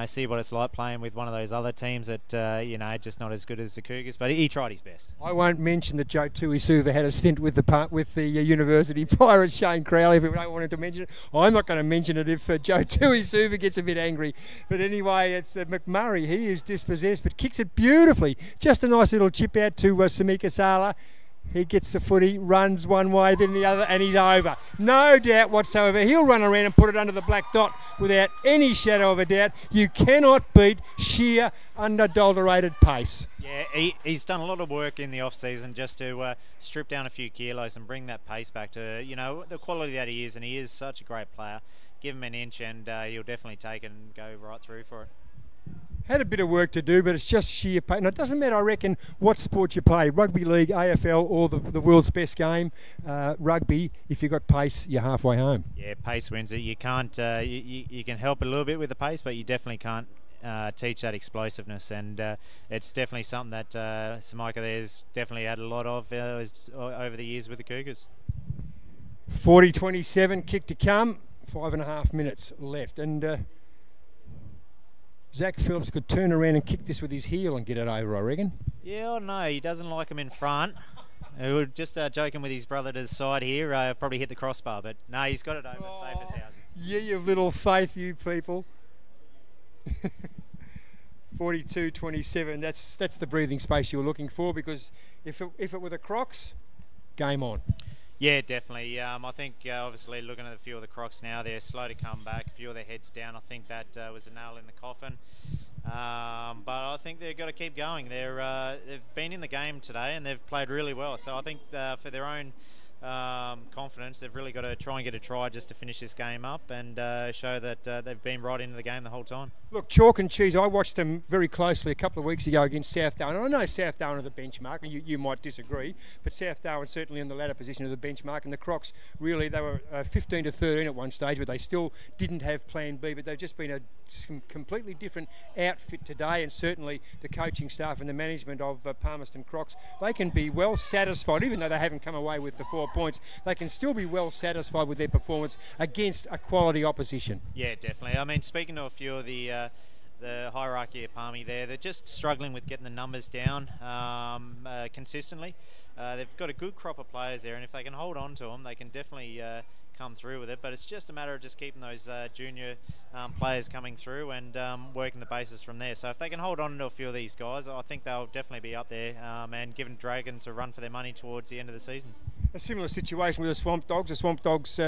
see what it's like playing with one of those other teams that, just not as good as the Cougars. But he tried his best.
I won't mention that Joe Tuisuva had a stint with the University Pirates, Shane Crowley, if we don't want him to mention it. I'm not going to mention it if Joe Tuisuva gets a bit angry. But anyway, it's McMurray. He is dispossessed, but kicks it beautifully. Just a nice little chip out to Samika Sala. He gets the footy, runs one way, then the other, and he's over. No doubt whatsoever. He'll run around and put it under the black dot without any shadow of a doubt. You cannot beat sheer, unadulterated pace.
Yeah, he's done a lot of work in the off-season just to strip down a few kilos and bring that pace back to, the quality that he is, and he is such a great player. Give him an inch and he'll definitely take it and go right through for it.
Had a bit of work to do, but it's just sheer pace. Now, it doesn't matter, I reckon, what sport you play, rugby league, AFL, or the world's best game, rugby, if you've got pace, you're halfway home.
Yeah, pace wins it. You can't, you can help a little bit with the pace, but you definitely can't teach that explosiveness, and it's definitely something that Samika there's definitely had a lot of over the years with the Cougars.
40-27, kick to come, 5.5 minutes left, and Zach Phillips could turn around and kick this with his heel and get it over, I reckon.
Yeah, I know. He doesn't like him in front. We were just joking with his brother to the side here. Probably hit the crossbar, but no, he's got it over safe as houses.
Yeah, you've little faith, you people. 42-27. That's the breathing space you were looking for, because if it were the Crocs, game on.
Yeah, definitely. I think obviously looking at a few of the Crocs now, they're slow to come back. A few of their heads down. I think that was a nail in the coffin. But I think they've got to keep going. They've been in the game today and they've played really well. So I think for their own confidence, they've really got to try and get a try just to finish this game up and show that they've been right into the game the whole time.
Look, chalk and cheese. I watched them very closely a couple of weeks ago against South Darwin. I know South Darwin are the benchmark, and you might disagree, but South Darwin certainly in the latter position of the benchmark, and the Crocs, really, they were 15-13 at one stage, but they still didn't have plan B, but they've just been a completely different outfit today, and certainly the coaching staff and the management of Palmerston Crocs, they can be well satisfied, even though they haven't come away with the 4 points, they can still be well satisfied with their performance against a quality opposition.
Yeah, definitely. I mean, speaking to a few of the hierarchy of Palmy there, they're just struggling with getting the numbers down consistently. They've got a good crop of players there, and if they can hold on to them, they can definitely come through with it. But it's just a matter of just keeping those junior players coming through and working the bases from there. So if they can hold on to a few of these guys, I think they'll definitely be up there and giving Dragons a run for their money towards the end of the season.
A similar situation with the Swamp Dogs. The Swamp Dogs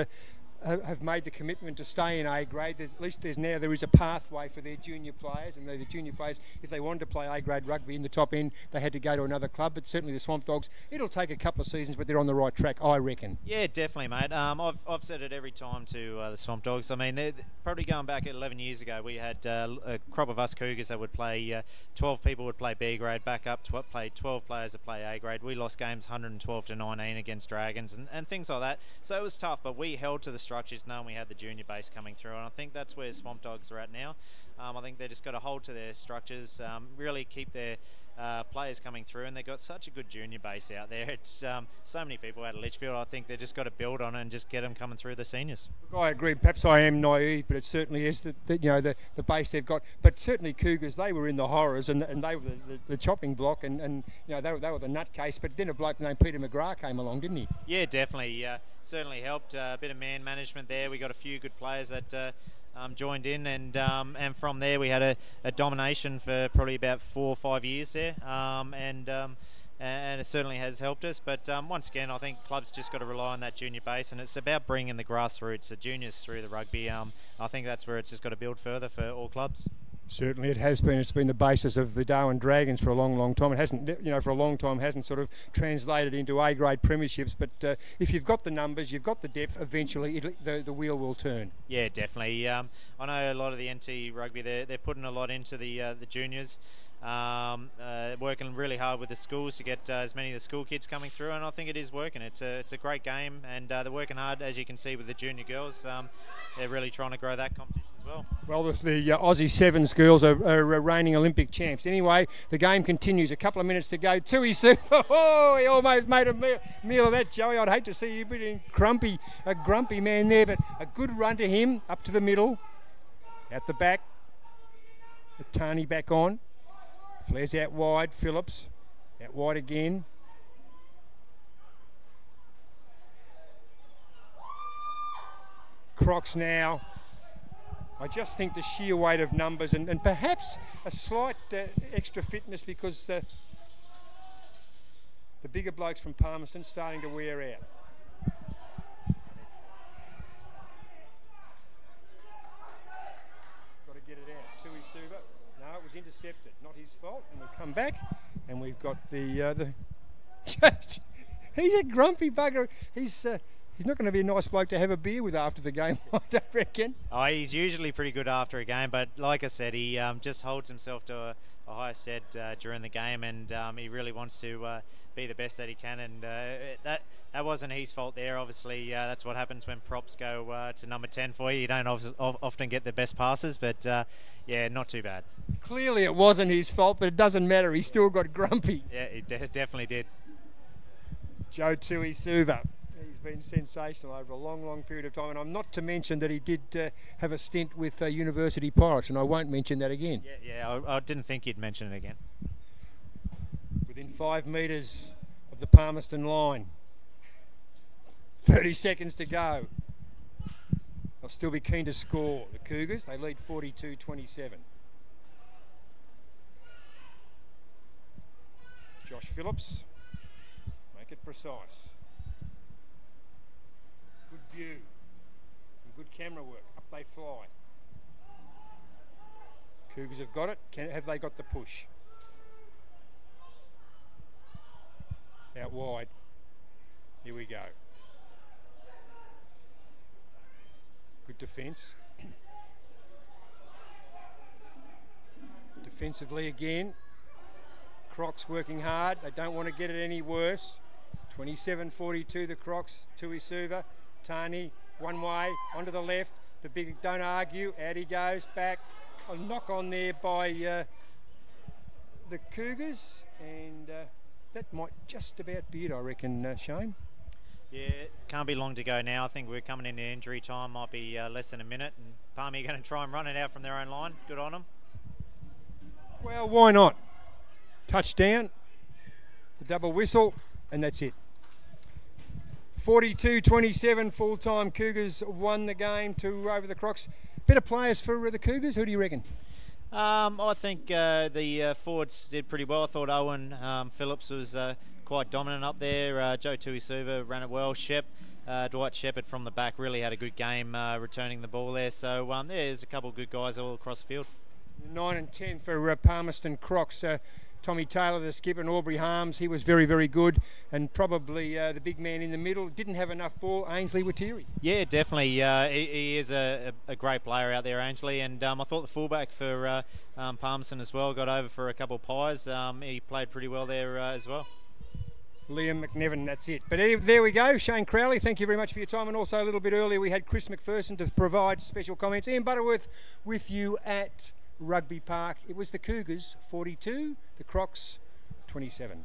have made the commitment to stay in A grade. At least there is a pathway for their junior players, and the junior players, if they wanted to play A grade rugby in the top end, they had to go to another club. But certainly the Swamp Dogs, it'll take a couple of seasons, but they're on the right track, I reckon.
Yeah, definitely, mate. I've said it every time to the Swamp Dogs. I mean, they're probably going back 11 years ago, we had a crop of us Cougars that would play 12 people would play B grade, back up to play 12 players that play A grade. We lost games 112-19 against Dragons and things like that. So it was tough, but we held to the structures knowing we had the junior base coming through, and I think that's where Swamp Dogs are at now. I think they just got to hold to their structures, really keep their players coming through, and they've got such a good junior base out there. It's so many people out of Litchfield. I think they've just got to build on it and just get them coming through the seniors.
Look, I agree. Perhaps I am naive, but it certainly is the base they've got. But certainly Cougars, they were in the horrors, and they were the chopping block, and they were the nutcase. But then a bloke named Peter McGrath came along, didn't he?
Yeah, definitely. Certainly helped. A bit of man management there. We got a few good players that joined in, and from there we had a domination for probably about 4 or 5 years there, and it certainly has helped us. But once again, I think clubs just got to rely on that junior base, and it's about bringing the grassroots, the juniors through the rugby. I think that's where it's just got to build further for all clubs.
Certainly it has been. It's been the basis of the Darwin Dragons for a long, long time. It hasn't, for a long time hasn't sort of translated into A-grade premierships. But if you've got the numbers, you've got the depth, eventually the wheel will turn. Yeah,
definitely. I know a lot of the NT rugby, they're putting a lot into the juniors. Working really hard with the schools to get as many of the school kids coming through, and I think it is working. It's a great game, and they're working hard, as you can see with the junior girls. they're really trying to grow that competition as well.
Well, the Aussie Sevens girls are reigning Olympic champs. Anyway, the game continues. A couple of minutes to go. Tui Super. Oh, he almost made a meal of that, Joey. I'd hate to see you being a grumpy man there, but a good run to him, up to the middle. Out the back. Tani back on. Flares out wide. Phillips. Out wide again. Crocs now. I just think the sheer weight of numbers and perhaps a slight extra fitness because the bigger blokes from Palmerston starting to wear out. Got to get it out. Tui Suva. No, it was intercepted. Not his fault. And we come back and we've got the he's a grumpy bugger. He's not going to be a nice bloke to have a beer with after the game, I don't reckon.
Oh, he's usually pretty good after a game, but like I said, he just holds himself to a higher stead during the game, and he really wants to be the best that he can, and that wasn't his fault there. Obviously, that's what happens when props go to number 10 for you. You don't often get the best passes, but yeah, not too bad.
Clearly it wasn't his fault, but it doesn't matter. He still got grumpy.
Yeah, he definitely did.
Joe Tui Suva. He's been sensational over a long period of time, and I'm not to mention that he did have a stint with University Pirates, and I won't mention that again.
Yeah, I didn't think you'd mention it again.
Within 5 metres of the Palmerston line. 30 seconds to go. They'll still be keen to score. The Cougars, they lead 42-27. Josh Phillips, make it precise. Good view, some good camera work, up they fly. Cougars have got it, have they got the push? Out wide, here we go. Good defence. Defensively again. Crocs working hard. They don't want to get it any worse. 27-42 the Crocs. Tui Suva. Tani one way onto the left. The big don't argue. Out he goes back. A knock on there by the Cougars, and that might just about be it, I reckon, Shane.
Yeah, can't be long to go now. I think we're coming into injury time. Might be less than a minute, and Palmy are going to try and run it out from their own line. Good on them.
Well, why not? Touchdown, the double whistle, and that's it. 42-27 full-time. Cougars won the game over the Crocs. Better players for the Cougars. Who do you reckon?
I think the forwards did pretty well. I thought Owen Phillips was quite dominant up there. Joe Tui Suva ran it well. Dwight Shepherd from the back really had a good game returning the ball there. So there's a couple of good guys all across the field.
9 and 10 for Palmerston Crocs. Tommy Taylor, the skipper, and Aubrey Harms, he was very good, and probably the big man in the middle didn't have enough ball. Ainsley Watiri.
Yeah, definitely. He is a great player out there, Ainsley, and I thought the fullback for Palmerston as well got over for a couple of pies. He played pretty well there as well.
Liam McNevin, that's it. But there we go. Shane Crowley, thank you very much for your time. And also a little bit earlier we had Chris McPherson to provide special comments. Ian Butterworth with you at Rugby Park. It was the Cougars 42, the Crocs 27.